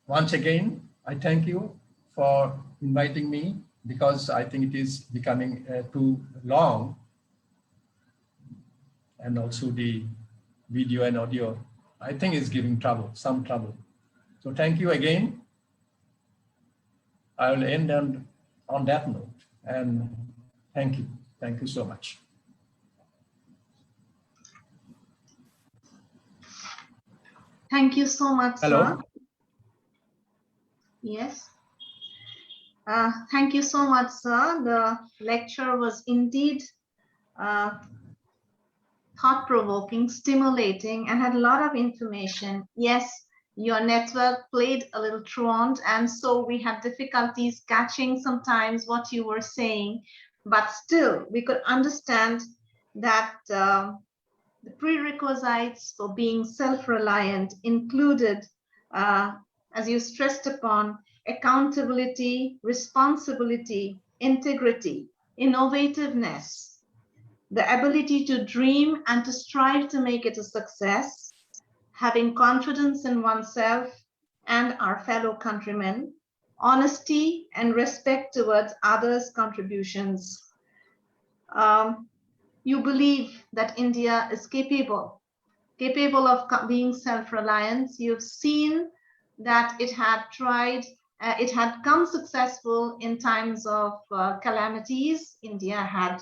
once again, I thank you for inviting me, because I think it is becoming too long, and also the video and audio, I think, is giving some trouble. So thank you again. I will end on that note, and thank you so much. Thank you so much, Hello. sir. Yes. Thank you so much, sir. The lecture was indeed thought-provoking, stimulating, and had a lot of information. Yes, your network played a little truant, and so we had difficulties catching sometimes what you were saying, but still we could understand that the prerequisites for being self-reliant included, as you stressed upon, accountability, responsibility, integrity, innovativeness, the ability to dream and to strive to make it a success, having confidence in oneself and our fellow countrymen, honesty and respect towards others' contributions. You believe that India is capable of being self-reliant. You've seen that it had tried, it had come successful in times of calamities. India had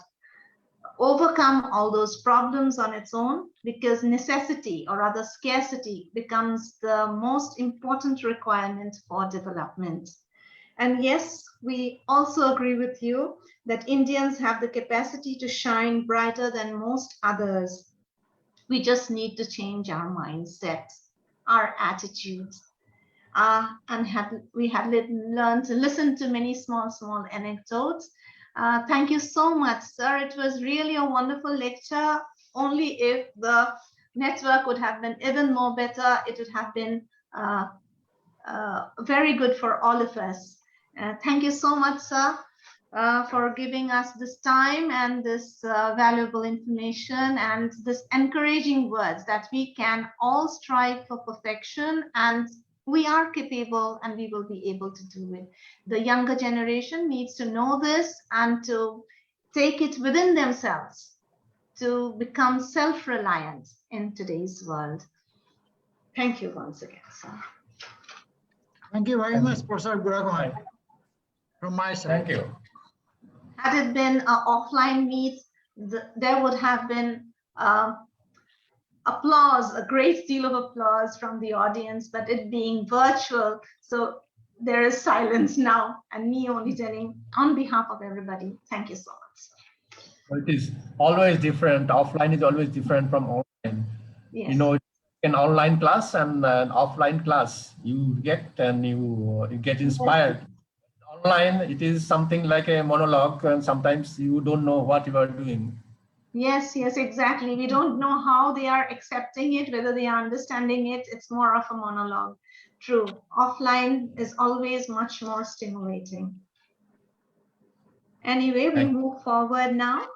overcome all those problems on its own, because necessity, or rather scarcity, becomes the most important requirement for development. And yes, we also agree with you that Indians have the capacity to shine brighter than most others. We just need to change our mindset, our attitudes. We have learned to listen to many small anecdotes. Thank you so much, sir. It was really a wonderful lecture. Only if the network would have been even more better. It would have been very good for all of us. Thank you so much, sir, for giving us this time and this valuable information and this encouraging words that we can all strive for perfection, and we are capable and we will be able to do it. The younger generation needs to know this and to take it within themselves to become self-reliant in today's world. Thank you once again, sir. Thank you very much, Professor Guragoy, from my side. Thank you. Had it been an offline meet, there would have been applause, a great deal of applause from the audience, but it being virtual, so there is silence now, and me only telling on behalf of everybody, thank you so much. It is always different. Offline is always different from online. Yes. You know, an online class and an offline class, you get and you get inspired. Online, it is something like a monologue, and sometimes you don't know what you are doing. Yes, yes, exactly. We don't know how they are accepting it, whether they are understanding it. It's more of a monologue. True. Offline is always much more stimulating. Anyway, we move forward now.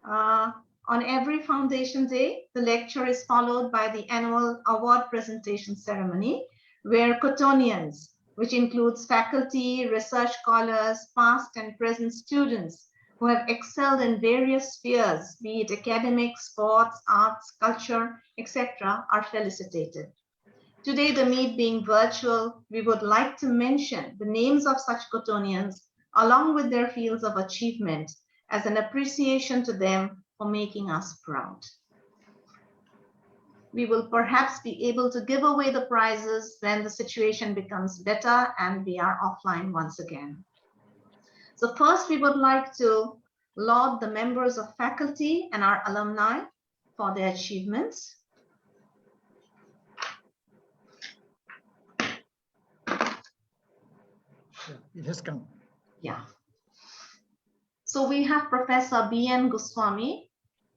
On every Foundation Day, the lecture is followed by the annual award presentation ceremony, where Cottonians, which includes faculty, research scholars, past and present students who have excelled in various spheres, be it academic, sports, arts, culture, etc., are felicitated. Today, the meet being virtual, we would like to mention the names of such Cottonians along with their fields of achievement as an appreciation to them for making us proud. We will perhaps be able to give away the prizes when the situation becomes better and we are offline once again. So first, we would like to laud the members of faculty and our alumni for their achievements. It has come. Yeah. So we have Professor B.N. Goswami,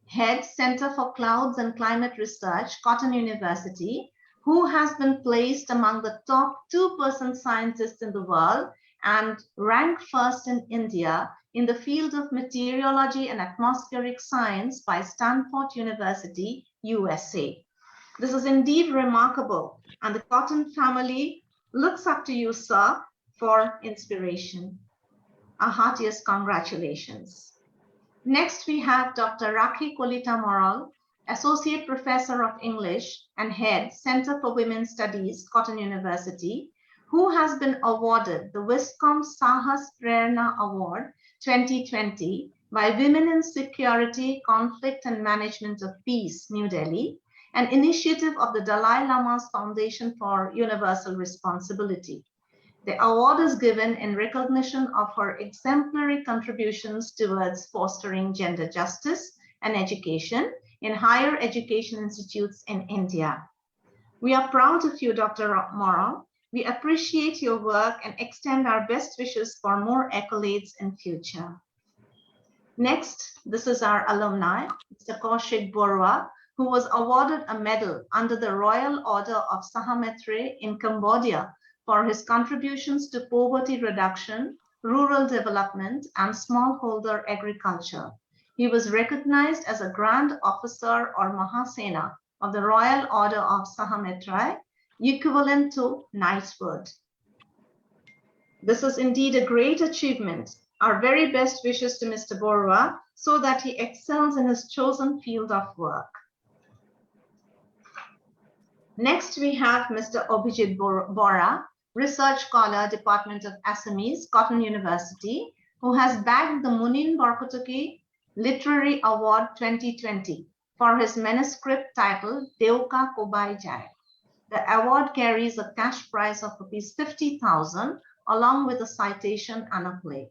Head, Center for Clouds and Climate Research, Cotton University, who has been placed among the top 2% scientists in the world and ranked first in India in the field of meteorology and atmospheric science by Stanford University, USA. This is indeed remarkable, and the Cotton family looks up to you, sir, for inspiration. Our heartiest congratulations. Next, we have Dr. Rakhi Kolita Moral, Associate Professor of English and Head, Center for Women's Studies, Cotton University, who has been awarded the Wiscom Sahas Prerna Award 2020 by Women in Security, Conflict and Management of Peace, New Delhi, an initiative of the Dalai Lama's Foundation for Universal Responsibility. The award is given in recognition of her exemplary contributions towards fostering gender justice and education in higher education institutes in India. We are proud of you, Dr. Moral. We appreciate your work and extend our best wishes for more accolades in future. Next, this is our alumni, Mr. Kaushik Borwa, who was awarded a medal under the Royal Order of Sahametre in Cambodia for his contributions to poverty reduction, rural development, and smallholder agriculture. He was recognized as a Grand Officer or Mahasena of the Royal Order of Sahametre, equivalent to knighthood. This is indeed a great achievement. Our very best wishes to Mr. Borwa so that he excels in his chosen field of work. Next, we have Mr. Abhijit Bora, Research Scholar, Department of Assamese, Cotton University, who has bagged the Munin Barkutaki Literary Award 2020 for his manuscript titled Deuka Kobai Jai. The award carries a cash prize of ₹50,000 along with a citation and a plaque.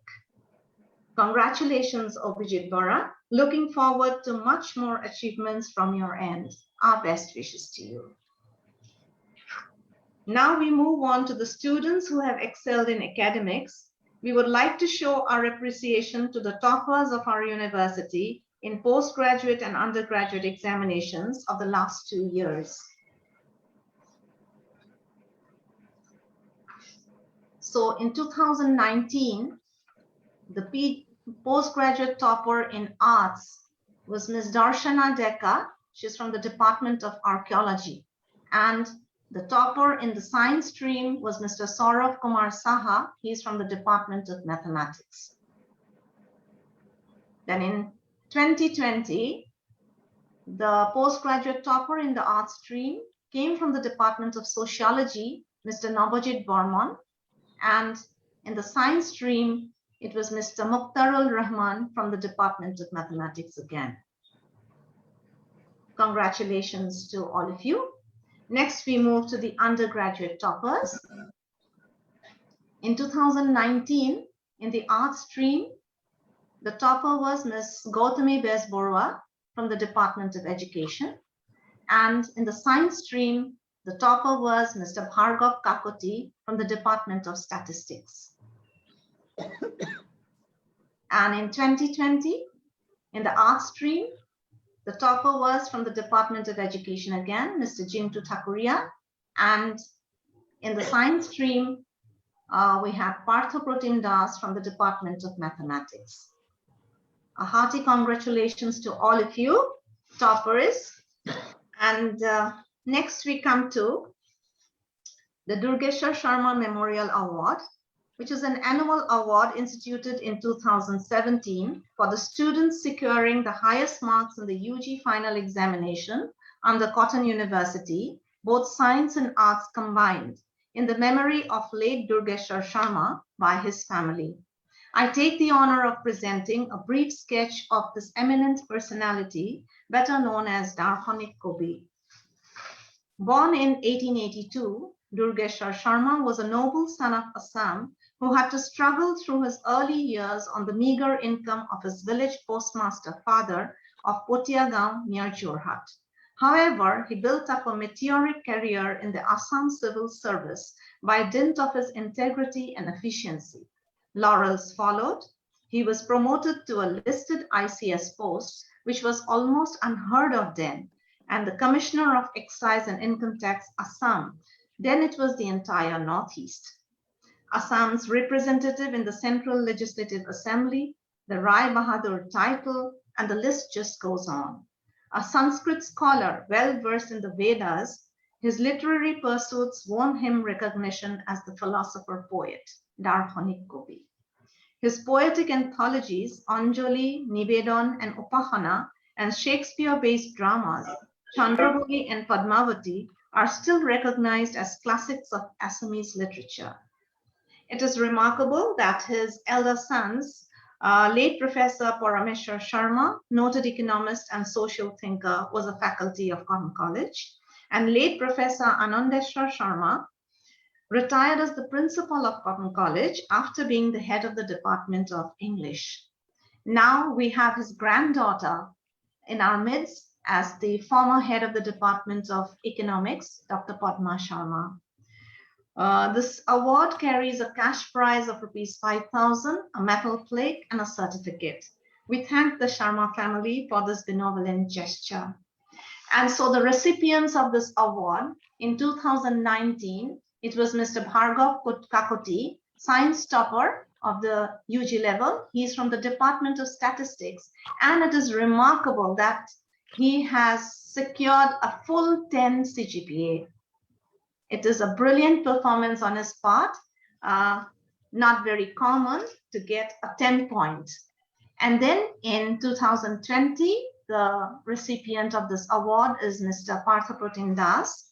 Congratulations, Abhijit Bora. Looking forward to much more achievements from your end. Our best wishes to you. Now we move on to the students who have excelled in academics. We would like to show our appreciation to the toppers of our university in postgraduate and undergraduate examinations of the last 2 years. So in 2019, the postgraduate topper in arts was Ms. Darshana Deka. She's from the Department of Archaeology. And the topper in the science stream was Mr. Saurav Kumar Saha. He's from the Department of Mathematics. Then in 2020, the postgraduate topper in the arts stream came from the Department of Sociology, Mr. Nabajit Barman. And in the science stream, it was Mr. Mukhtarul Rahman from the Department of Mathematics again. Congratulations to all of you. Next, we move to the undergraduate toppers. In 2019, in the arts stream, the topper was Ms. Gautami Besborwa from the Department of Education. And in the science stream, the topper was Mr. Bhargav Kakoti from the Department of Statistics. And in 2020, in the arts stream, the topper was from the Department of Education again, Mr. Jintu Thakuria. And in the science stream, we have Partha Protim Das from the Department of Mathematics. A hearty congratulations to all of you, toppers. And next we come to the Durgeshar Sharma Memorial Award, which is an annual award instituted in 2017 for the students securing the highest marks in the UG final examination under Cotton University, both science and arts combined, in the memory of late Durgeshar Sharma by his family. I take the honor of presenting a brief sketch of this eminent personality, better known as Darshanic Kavi. Born in 1882, Durgeshar Sharma was a noble son of Assam who had to struggle through his early years on the meager income of his village postmaster father of Potiagaon near Jorhat. However, he built up a meteoric career in the Assam civil service by dint of his integrity and efficiency. Laurels followed. He was promoted to a listed ICS post, which was almost unheard of then, and the Commissioner of Excise and Income Tax, Assam. Then it was the entire Northeast. Assam's representative in the Central Legislative Assembly, the Rai Bahadur title, and the list just goes on. A Sanskrit scholar well-versed in the Vedas, his literary pursuits won him recognition as the philosopher-poet, Darshanic Kavi. His poetic anthologies, Anjali, Nivedon, and Upahana, and Shakespeare-based dramas, Chandrabali and Padmavati, are still recognized as classics of Assamese literature. It is remarkable that his elder sons, late Professor Parameshwar Sharma, noted economist and social thinker, was a faculty of Cotton College, and late Professor Anandeshwar Sharma retired as the principal of Cotton College after being the head of the Department of English. Now we have his granddaughter in our midst as the former head of the Department of Economics, Dr. Padma Sharma. This award carries a cash prize of Rs 5,000, a metal plate, and a certificate. We thank the Sharma family for this benevolent gesture. And so the recipients of this award in 2019, it was Mr. Bhargav Kakoti, science topper of the UG level. He's from the Department of Statistics. And it is remarkable that he has secured a full 10 CGPA. It is a brilliant performance on his part, not very common to get a 10 point. And then in 2020, the recipient of this award is Mr. Partha Protim Das,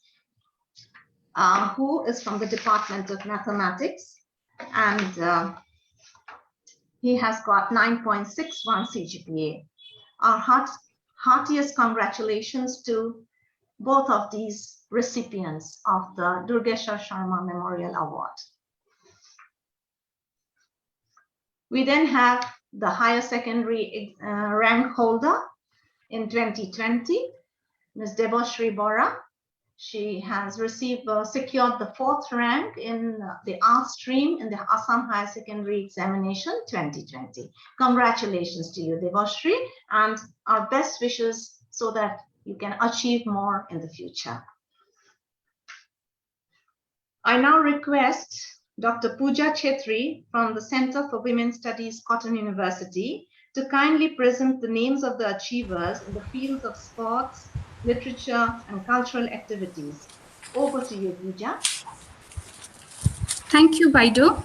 who is from the Department of Mathematics, and he has got 9.61 CGPA. Our heartiest congratulations to both of these recipients of the Durgeshar Sharma Memorial Award. We then have the higher secondary rank holder in 2020, Ms. Debashri Bora. She has secured the 4th rank in the art stream in the Assam Higher Secondary Examination 2020. Congratulations to you, Devashri, and our best wishes so that you can achieve more in the future. I now request Dr. Pooja Chetri from the Center for Women's Studies, Cotton University, to kindly present the names of the achievers in the fields of sports, literature, and cultural activities. Over to you, Pooja. Thank you, Baido.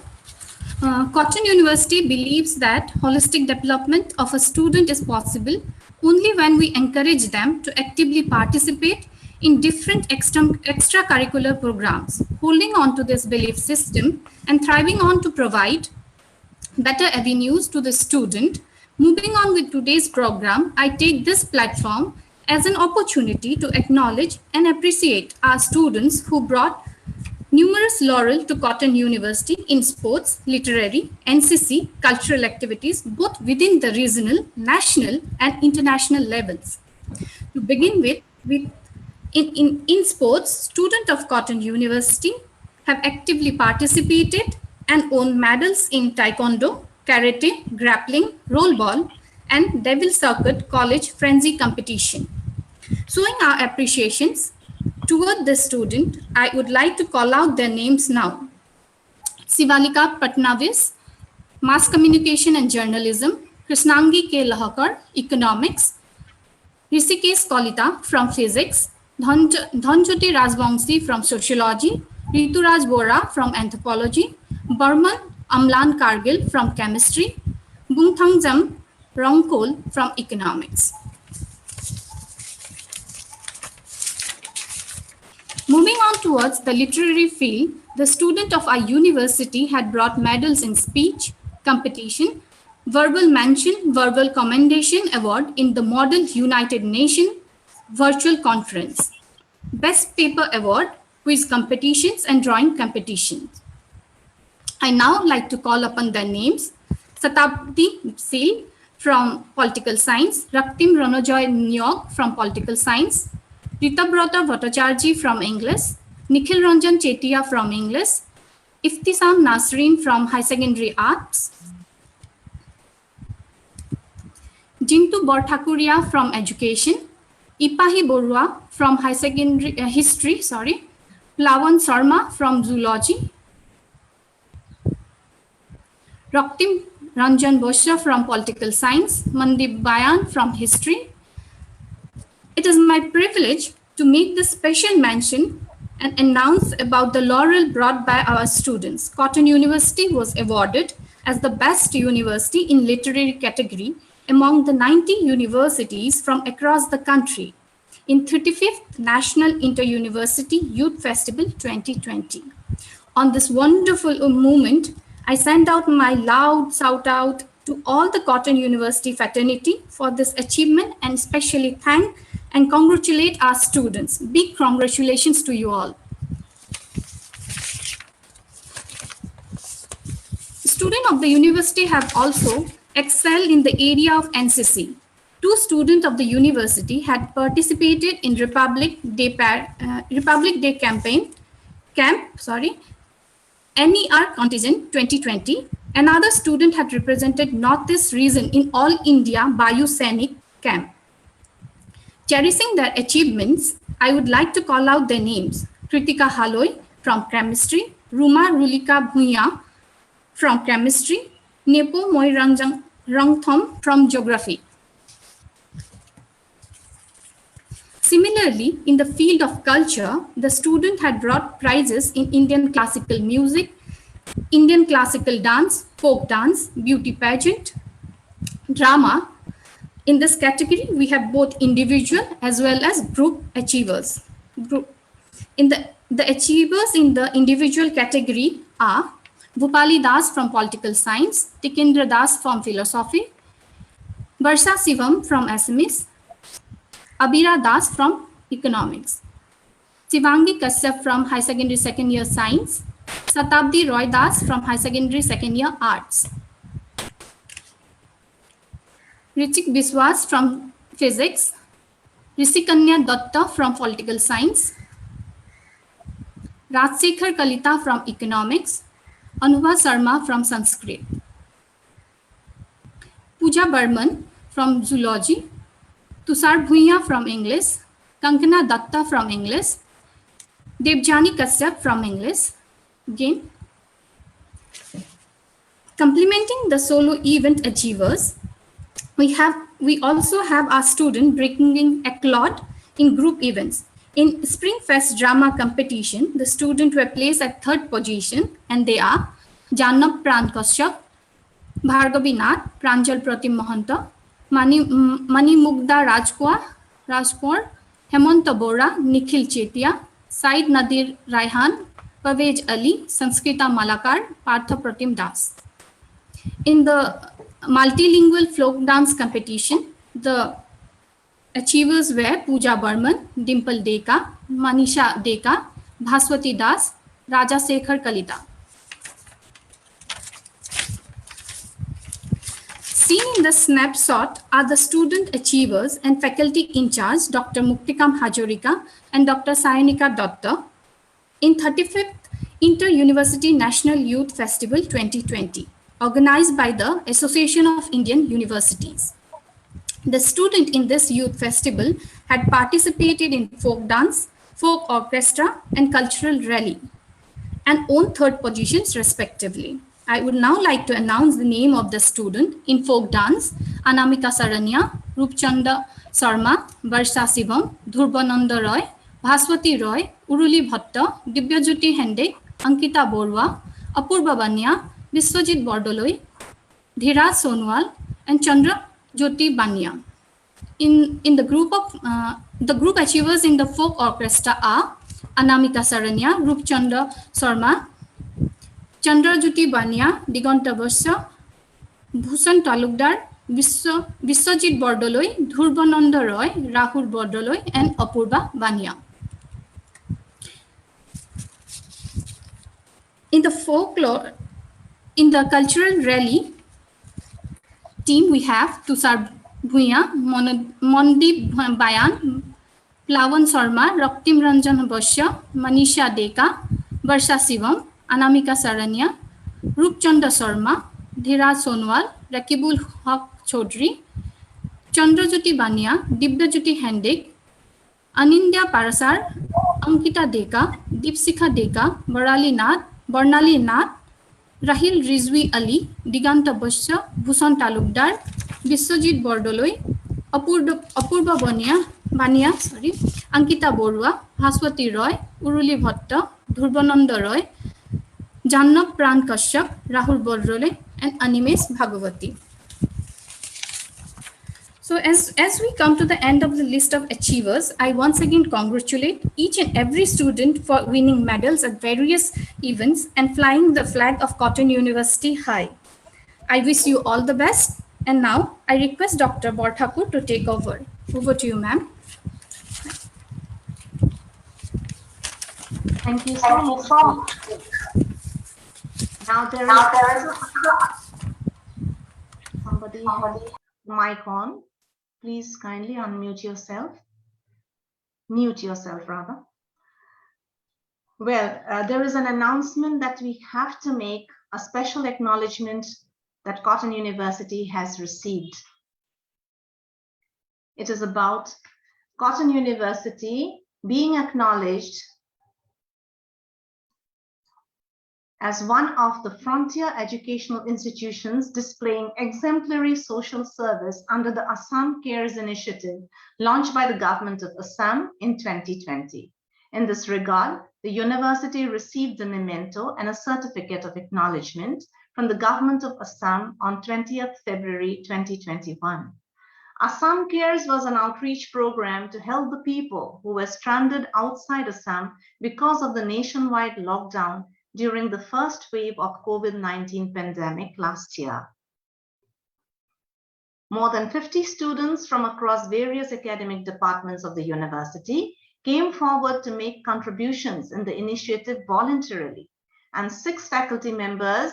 Cotton University believes that holistic development of a student is possible only when we encourage them to actively participate in different extracurricular programs, holding on to this belief system and thriving on to provide better avenues to the student. Moving on with today's program, I take this platform as an opportunity to acknowledge and appreciate our students who brought numerous laurel to Cotton University in sports, literary, NCC, cultural activities, both within the regional, national, and international levels. To begin with in sports, students of Cotton University have actively participated and won medals in taekwondo, karate, grappling, rollball, and Devil Circuit College Frenzy competition. Showing our appreciations toward the student, I would like to call out their names now. Sivalika Patnavis, Mass Communication and Journalism, Krishnangi K. Lahakar, Economics, Rishikesh Kolita from Physics, Dhanjoti Rajvangsi from Sociology, Rituraj Bora from Anthropology, Burman Amlan Kargil from Chemistry, Bungthangjam Rongkol from Economics. Moving on towards the literary field, the student of our university had brought medals in speech, competition, verbal mention, verbal commendation award in the Model United Nations virtual conference, best paper award, quiz competitions, and drawing competitions. I now like to call upon their names. Satabdi Sil from Political Science, Raktim Ranojoy Nyog from Political Science, Ritabrata Bhattacharjee from English, Nikhil Ranjan Chetia from English, Iftisam Nasreen from High Secondary Arts, Jintu Borthakuria from Education, Ipahi Borua from High Secondary History, Plawan Sharma from Zoology, Raktim Ranjan Bosha from Political Science, Mandip Bayan from History. It is my privilege to make this special mention and announce about the laurel brought by our students. Cotton University was awarded as the best university in literary category among the 90 universities from across the country in 35th National Inter-University Youth Festival 2020. On this wonderful moment, I send out my loud shout out to all the Cotton University fraternity for this achievement and especially thank and congratulate our students. Big congratulations to you all. Students of the university have also excelled in the area of NCC. 2 students of the university had participated in Republic Day NER contingent 2020. Another student had represented Northeast region in All India Bayu Sainik camp. Cherishing their achievements, I would like to call out their names. Kritika Haloi from Chemistry, Ruma Rulika Bhuya from Chemistry, Nepo Moirangjang Rangthom from Geography. Similarly, in the field of culture, the student had brought prizes in Indian classical music, Indian classical dance, folk dance, beauty pageant, drama. In this category, we have both individual as well as group achievers. The achievers in the individual category are Bhupali Das from Political Science, Tikendra Das from Philosophy, Barsha Sivam from Assamese, Abira Das from Economics, Sivangi Kashyap from High Secondary Second Year Science, Satabdi Roy Das from High Secondary Second Year Arts, Richik Biswas from Physics, Rishikanya Datta from Political Science, Rajsekhar Kalita from Economics, Anubha Sharma from Sanskrit, Pooja Burman from Zoology, Tushar Bhuiya from English, Kankana Datta from English, Debjani Kashyap from English. Again, complementing the solo event achievers, we also have our student bringing eclat in group events. In Spring Fest drama competition, the students were placed at 3rd position, and they are Janab Pran Kashyap, Bhargavi Nath, Pranjal Pratim Mahanta, Mani Mugda Rajkaur, Hemanta Bora, Nikhil Chetia, Said Nadir Raihan, Pavej Ali, Sanskrita Malakar, Partha Pratim Das. In the multilingual folk dance competition, the achievers were Pooja Burman, Dimple Deka, Manisha Deka, Bhaswati Das, Raja Sekhar Kalita. Seen in the snapshot are the student achievers and faculty in charge, Dr. Muktikam Hajorika and Dr. Sayanika Datta, in 35th Inter-University National Youth Festival 2020, organized by the Association of Indian Universities. The student in this youth festival had participated in folk dance, folk orchestra, and cultural rally, and won 3rd positions respectively. I would now like to announce the name of the student in folk dance: Anamika Saranya, Rupchanda Sharma, Varsha Shivam, Dhurbananda Roy, Bhaswati Roy, Uruli Bhatta, Dibyajyoti Hende, Ankita Borwa, Apurva Banya, Biswajit Bordoloi, Dhira Sonwal, and Chandra Jyoti Banya. In the group achievers in the folk orchestra are Anamika Saranya, Rupchanda Sharma, Chandra Jyoti Banya, Diganta Varsha, Bhushan Talukdar, Biswajit Bordoloi, Dhurbananda Roy, Rahul Bordoloi, and Apurva Banya. In the cultural rally team, we have Tushar Bhuiya, Mondip Bayan, Plavan Sharma, Raktim Ranjan Bashya, Manisha Deka, Varsha Shivam, Anamika Saranya, Rupchanda Sharma, Dhira Sonwal, Rakibul Haq Chaudhary, Chandrajyoti Bania, Dibyajyoti Hendik, Anindya Parasar, Ankita Deka, Deepsikha Deka, Barnali Nath, Rahil Rizvi Ali, Diganta Bashya, Bhushan Talukdar, Biswajit Bordoloi, Apurva Bania, Ankita Borwa, Bhaswati Roy, Uruli Bhatta, Dhurbananda Roy, Janab Pran Kashyap, Rahul Bordoloi, and Animesh Bhagavati. So as we come to the end of the list of achievers, I once again congratulate each and every student for winning medals at various events and flying the flag of Cotton University high. I wish you all the best. And now I request Dr. Borthakur to take over. Over to you, ma'am. Thank you so much. Now there is somebody has mic on. Please kindly unmute yourself. Mute yourself, rather. Well, there is an announcement that we have to make, a special acknowledgement that Cotton University has received. It is about Cotton University being acknowledged as one of the frontier educational institutions displaying exemplary social service under the Assam Cares initiative launched by the government of Assam in 2020. In this regard, the university received a memento and a certificate of acknowledgement from the government of Assam on 20th February 2021. Assam Cares was an outreach program to help the people who were stranded outside Assam because of the nationwide lockdown during the first wave of COVID-19 pandemic last year. More than 50 students from across various academic departments of the university came forward to make contributions in the initiative voluntarily, and 6 faculty members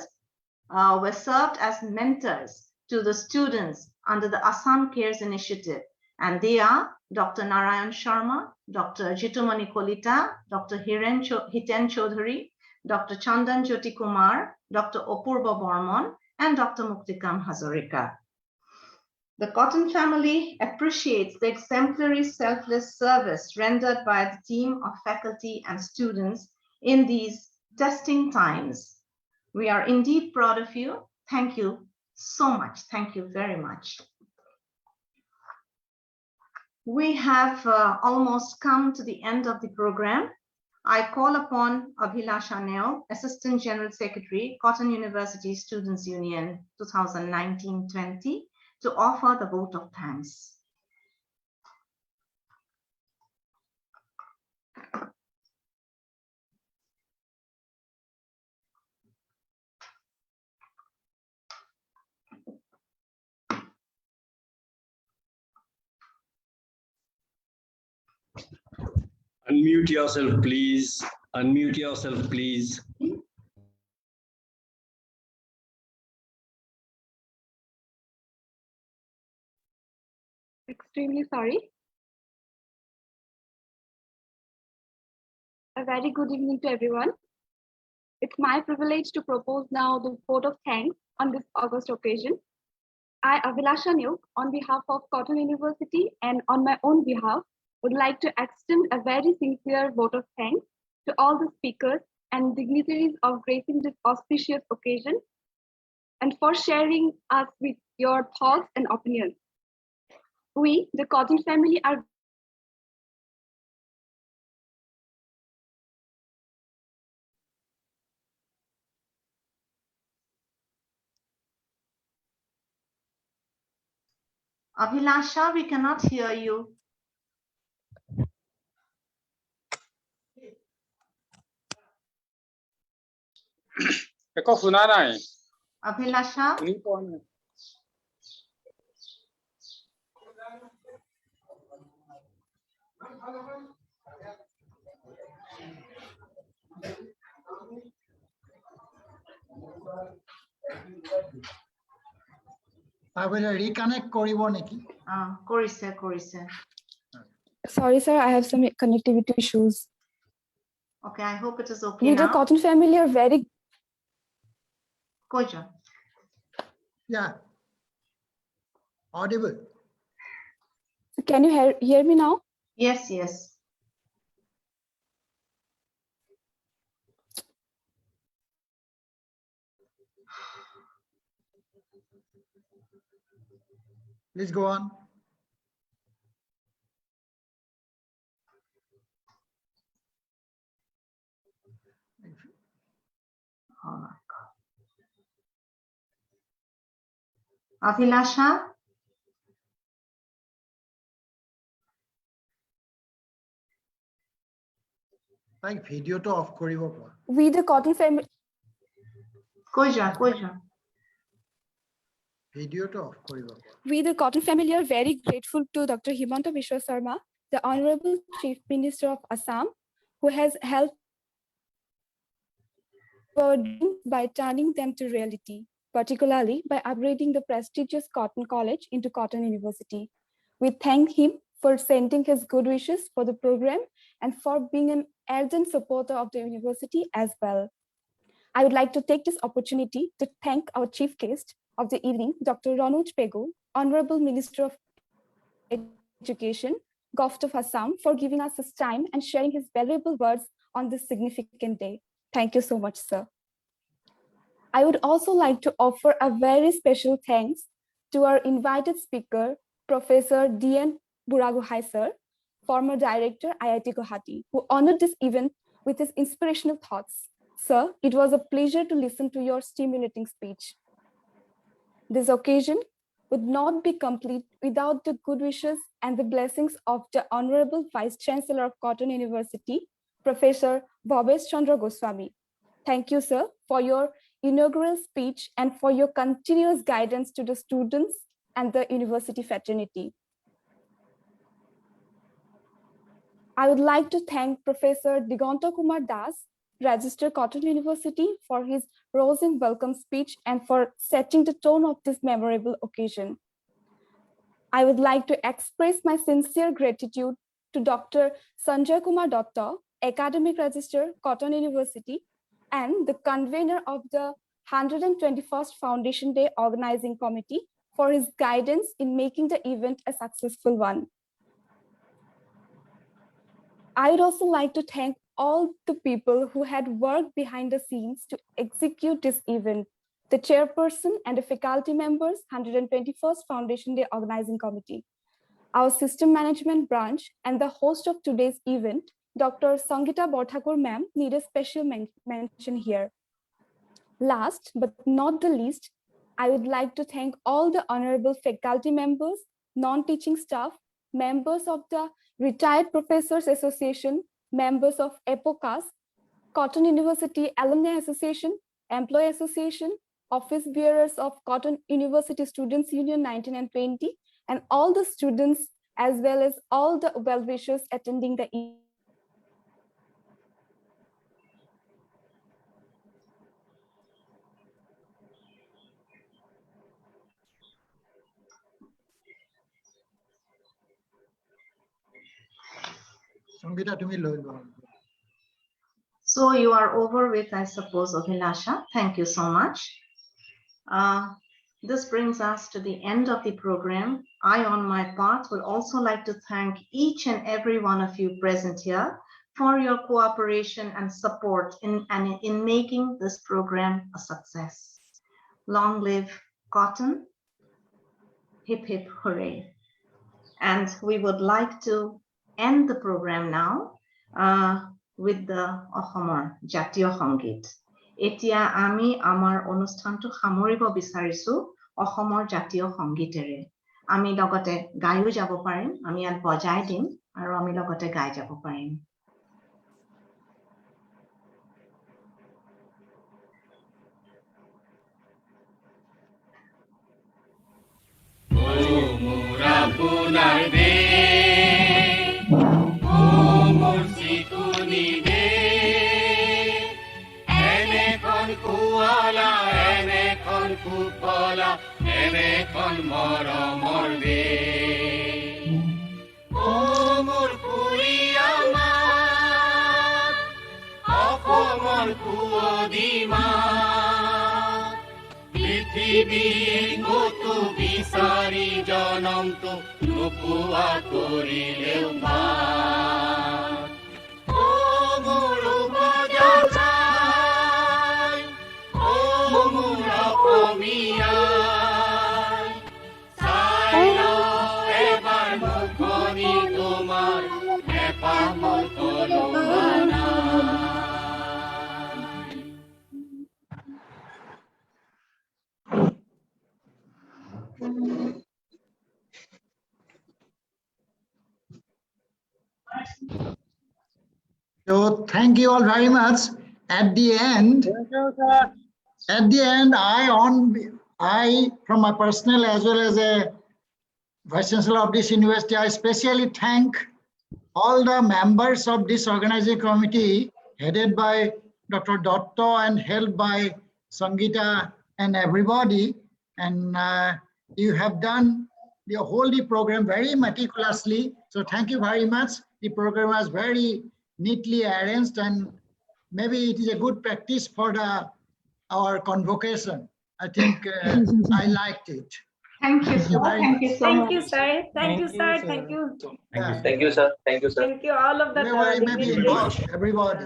were served as mentors to the students under the Assam Cares initiative, and they are Dr. Narayan Sharma, Dr. Jitumani Kolita, Dr. Hiten Chaudhary, Dr. Chandan Jyoti Kumar, Dr. Opurba Bormon, and Dr. Muktikam Hazarika. The Cotton family appreciates the exemplary selfless service rendered by the team of faculty and students in these testing times. We are indeed proud of you. Thank you so much. Thank you very much. We have almost come to the end of the program. I call upon Abhilasha Neo, Assistant General Secretary, Cotton University Students Union 2019-20, to offer the vote of thanks. Unmute yourself, please. Unmute yourself, please. Extremely sorry. A very good evening to everyone. It's my privilege to propose now the vote of thanks on this August occasion. I, Abhilasha Neo, on behalf of Cotton University and on my own behalf, would like to extend a very sincere vote of thanks to all the speakers and dignitaries of gracing this auspicious occasion and for sharing us with your thoughts and opinions. We, the Cotton family, are Abhilasha, we cannot hear you. Abhilasha? I will reconnect koribo neki. Korise. sorry, sir, I have some connectivity issues. Okay, I hope it is okay We, now. the Cotton family, are very. Koja. Yeah. Audible. Can you hear me now? Yes, yes. Please go on. Oh my God. Abhilasha? Like video to off koribo. We, the Cotton family. Koja. Video to off koribo. We, the Cotton family, are very grateful to Dr. Himanta Biswa Sharma, the Honorable Chief Minister of Assam, who has helped our dreams by turning them to reality, particularly by upgrading the prestigious Cotton College into Cotton University. We thank him for sending his good wishes for the program and for being an ardent supporter of the university as well. I would like to take this opportunity to thank our chief guest of the evening, Dr. Ranoj Pegu, Honorable Minister of Education, Govt of Assam, for giving us his time and sharing his valuable words on this significant day. Thank you so much, sir. I would also like to offer a very special thanks to our invited speaker, Professor D.N. Buragohai, sir, former director, IIT Guwahati, who honored this event with his inspirational thoughts. Sir, it was a pleasure to listen to your stimulating speech. This occasion would not be complete without the good wishes and the blessings of the Honorable Vice Chancellor of Cotton University, Professor Bhavesh Chandra Goswami. Thank you, sir, for your inaugural speech and for your continuous guidance to the students and the university fraternity. I would like to thank Professor Diganta Kumar Das, Register Cotton University, for his rousing welcome speech and for setting the tone of this memorable occasion. I would like to express my sincere gratitude to Dr. Sanjay Kumar Datta, Academic Register, Cotton University, and the convener of the 121st Foundation Day Organizing Committee for his guidance in making the event a successful one. I would also like to thank all the people who had worked behind the scenes to execute this event, the chairperson and the faculty members, 121st Foundation Day Organizing Committee, our system management branch, and the host of today's event, Dr. Sangita Borthakur ma'am, need a special mention here. Last but not the least, I would like to thank all the honorable faculty members, non-teaching staff, members of the Retired Professors Association, members of EPOCAS, Cotton University Alumni Association, Employee Association, office bearers of Cotton University Students Union 19 and 20, and all the students, as well as all the well-wishers attending the event. So you are over with, I suppose, Abhilasha. Thank you so much. This brings us to the end of the program. I, on my part, would also like to thank each and every one of you present here for your cooperation and support in making this program a success. Long live Cotton, hip hip hooray. And we would like to end the program now with the Assamar Jatiyo Sangit. Etia ami amar onusthanto samoribo bisarisu Assamar Jatiyo Sangitere. Ami logote gaiyo jabo parim, ami iat bojai dim, aru ami logote gai jabo parim. পৃথিবীর কত বিচারি জনম তো নোপোৱা কৰিলেও মান ও মোৰ উপজাই ও মোৰ অসমীয়াই চাই লওঁ এবাৰ মুখনি তোমাৰ এপাহ মোৰ কলমানা So thank you all very much. At the end, I, from my personal as well as a Vice Chancellor of this university, I especially thank all the members of this organizing committee headed by Dr. Dotto and held by Sangita and everybody. And you have done the whole program very meticulously. So thank you very much. The program was very neatly arranged, and maybe it is a good practice for our convocation. I think I liked it. Thank you, sir. Thank you so much. Thank you, sir. Thank you, sir. Thank you. Thank you, sir. Thank you, sir. Thank you, all of the Maybe involved, everybody.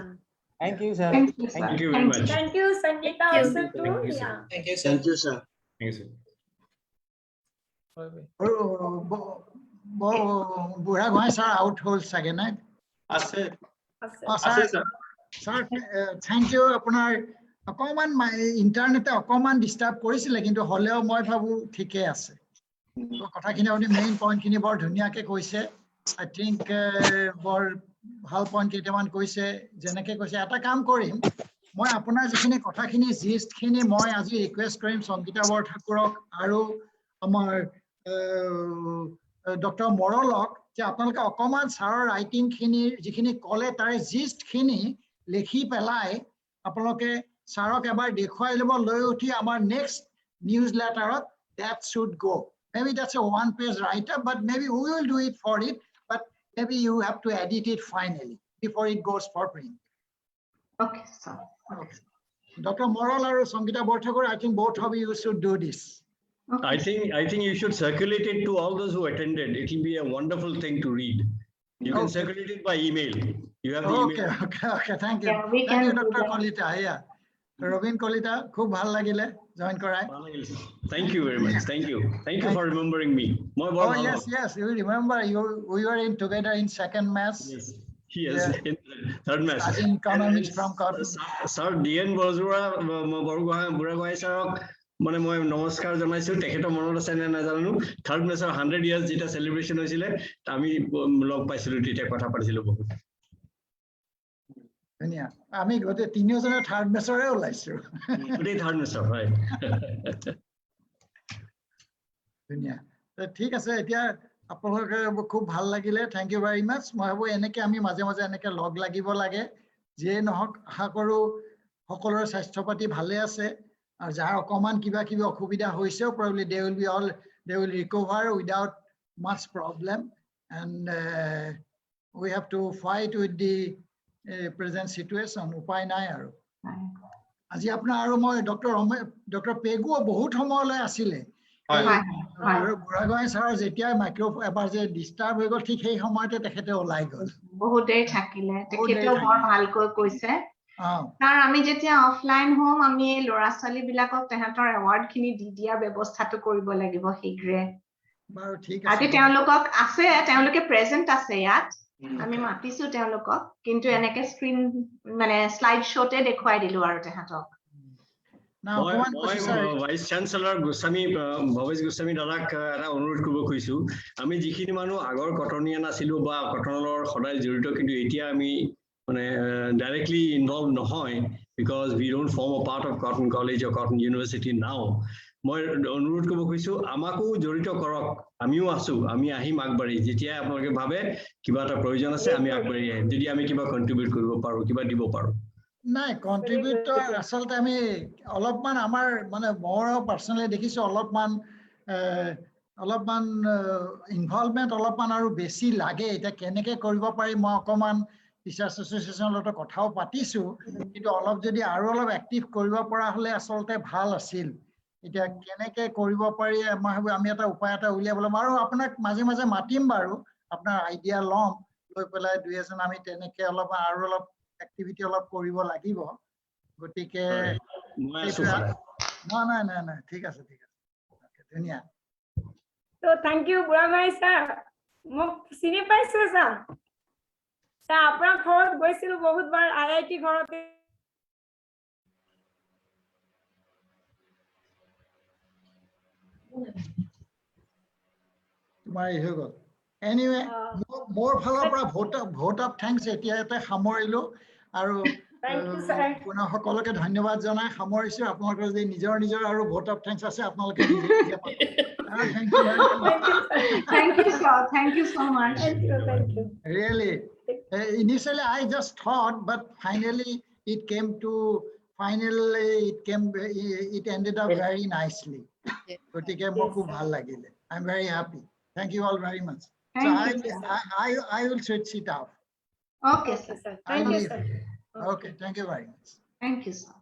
Thank you, sir. Thank you, sir. Thank you very much. Thank you, Sangeeta, also too. Yeah. Thank you, sir. Thank you, sir. Thank you, sir. Buddha Gohai sir out whole second night. Sir, thank you. আপোনাৰ অকমান ইন্টাৰনেটে অকমান disturb কৰিছিলে, কিন্তু হলেও মই ভাবো ঠিকে আছে। কথাখিনি আপুনি মেইন পইণ্টখিনি বৰ ধুনীয়াকে কৈছে। আই থিংক বৰ ভাল পইণ্ট কেইটামান কৈছে। যেনেকে কৈছে এটা কাম কৰিম, মই আপোনাৰ যিখিনি কথাখিনি জিষ্টখিনি মই আজি ৰিকুৱেষ্ট কৰিম সংগীতা বৰঠাকুৰক আৰু আমাৰ ডক্টৰ মৰলক যে আপোনালোকে অকমান ছাৰৰ ৰাইটিংখিনি যিখিনি ক'লে তাৰে জিষ্টখিনি লিখি পেলাই আপোনালোকে ছাৰক এবাৰ দেখুৱাই ল'ব, লৈ উঠি আমাৰ নেক্সট নিউজ লেটাৰত that should go. maybe that's a one-page write-up, but maybe we will do it for it, but maybe you have to edit it finally before it goes for print. Okay, sir. Okay. Dr. Moral or Sangita Borthakur, I think both of you should do this. I think you should circulate it to all those who attended. It will be a wonderful thing to read. You can circulate it by email. You have the email. Okay. Thank you. Yeah, we Thank you, can do Dr. that. Kolita. Yeah. Robin Kolita, khub bhal lagile join korai. Thank you very much. Thank you for remembering me. Oh yes, you remember we were in together in second mass. Yes, in third mass. Studying economics from Cotton. Sir DN Bozura Buragoy sir মানে মই নমস্কাৰ জনাইছো তেখেতৰ মনত আছে নে নাজানো third মেছৰ 100 years যেটা সেলিব্রেশন হৈছিল আমি লগ পাইছিলো তেতিয়া কথা পাতিছিলো বহুত ধুনিয়া আমি গতে তিনিজনে থাৰ্ড মেছৰে ওলাইছো গোটেই থাৰ্ড মেছৰ হয় ধুনিয়া ঠিক আছে এতিয়া আপোনালোকে খুব ভাল লাগিলে থ্যাংক ইউ ভেৰি মাচ মই ভাবো এনেকে আমি মাজে মাজে এনেকে লগ লাগিব লাগে যে নহক আশা কৰো সকলোৰে স্বাস্থ্য পাতি ভালে আছে আর যার অকমান কিবা কিবি অসুবিধা হয়েছে probably they will recover without much problem and we have to fight with the present situation উপায় নাই আৰু আজি আপোনাৰ আৰু মই ডক্টৰ পেগু বহুত সময়লৈ আছিলে আৰু বুঢ়াগোহাঁই ছাৰ যেতিয়া মাইক্ৰোফোন এবাৰ যে ডিস্টার্ব হৈ গল ঠিক সেই সময়তে তেখেতে ওলাই গল বহুত দেৰি থাকিলে তেখেতেও বৰ ভালকৈ কৈছে তাৰ আমি যেতিয়া অফলাইন হোম আমি লৰা ছোৱালী বিলাকক তেহেতৰ এৱাৰ্ড খিনি দি দিয়া ব্যৱস্থাটো কৰিব লাগিব শীঘ্ৰে বাৰু ঠিক আছে আজি তেওঁলোকক আছে তেওঁলোকে প্ৰেজেন্ট আছে ইয়াত আমি মাতিছো তেওঁলোকক কিন্তু এনেকে স্ক্ৰিন মানে স্লাইড শোতে দেখুৱাই দিলো আৰু তেহেতক ভাইস চ্যান্সেলর গোস্বামী ভৱেশ গোস্বামী দাদাক এটা অনুৰোধ কৰিব খুজিছো আমি যিখিনি মানুহ আগৰ কটনিয়া নাছিলো বা কটনৰ সদায় জড়িত কিন্তু এতিয়া আমি মানে directly involved নহয় because we don't form a part of Cotton College or Cotton University now মই অনুৰোধ কৰিব খুজিছো আমাকো জড়িত কৰক আমিও আছো আমি আহিম আগবাঢ়ি যেতিয়া আপোনালোকে ভাবে কিবা এটা প্ৰয়োজন আছে আমি আগবাঢ়ি আহিম যদি আমি কিবা কন্ট্ৰিবিউট কৰিব পাৰো কিবা দিব পাৰো নাই কন্ট্ৰিবিউটৰ আসলতে আমি অলপমান আমাৰ মানে মোৰ পাৰ্সোনালি দেখিছো অলপমান ইনভলভমেন্ট অলপমান আৰু বেছি লাগে এটা কেনেকে কৰিব পাৰি মই অকমান টিচাৰ্স এসোসিয়েশনৰ লগত কথাও পাতিছো কিন্তু অলপ যদি আৰু অলপ এক্টিভ কৰিব পৰা হলে আসলতে ভাল আছিল এটা কেনেকে কৰিব পাৰি মই ভাবো আমি এটা উপায় এটা উলিয়াবলে আৰু আপোনাক মাজে মাজে মাতিম বাৰু আপোনাৰ আইডিয়া লম লৈ পেলাই দুই এজন আমি তেনেকে অলপ আৰু অলপ এক্টিভিটি অলপ কৰিব লাগিব গতিকে নাই ঠিক আছে ওকে ধুনিয়া তো থ্যাংক ইউ বুঢ়াগোহাঁই স্যার মোক চিনি পাইছে স্যার স্যার আপোনাৰ ঘৰত গৈছিল বহুতবাৰ আইআইটি ঘৰতে তোমাৰ হৈ গল এনিৱে মোৰ ফালৰ পৰা ভোট অফ থ্যাঙ্কস এতিয়াতে সামৰিলো আৰু পুনৰ সকলোকে ধন্যবাদ জনাই সামৰিছো আপোনালোকৰ যে নিজৰ আৰু ভোট অফ থ্যাঙ্কস আছে আপোনালোকে thank you so much really initially I just thought but finally it ended up very nicely gotike মই খুব ভাল লাগিলে I'm very happy thank you all very much so I will switch it off okay sir thank you sir okay thank you very much thank you sir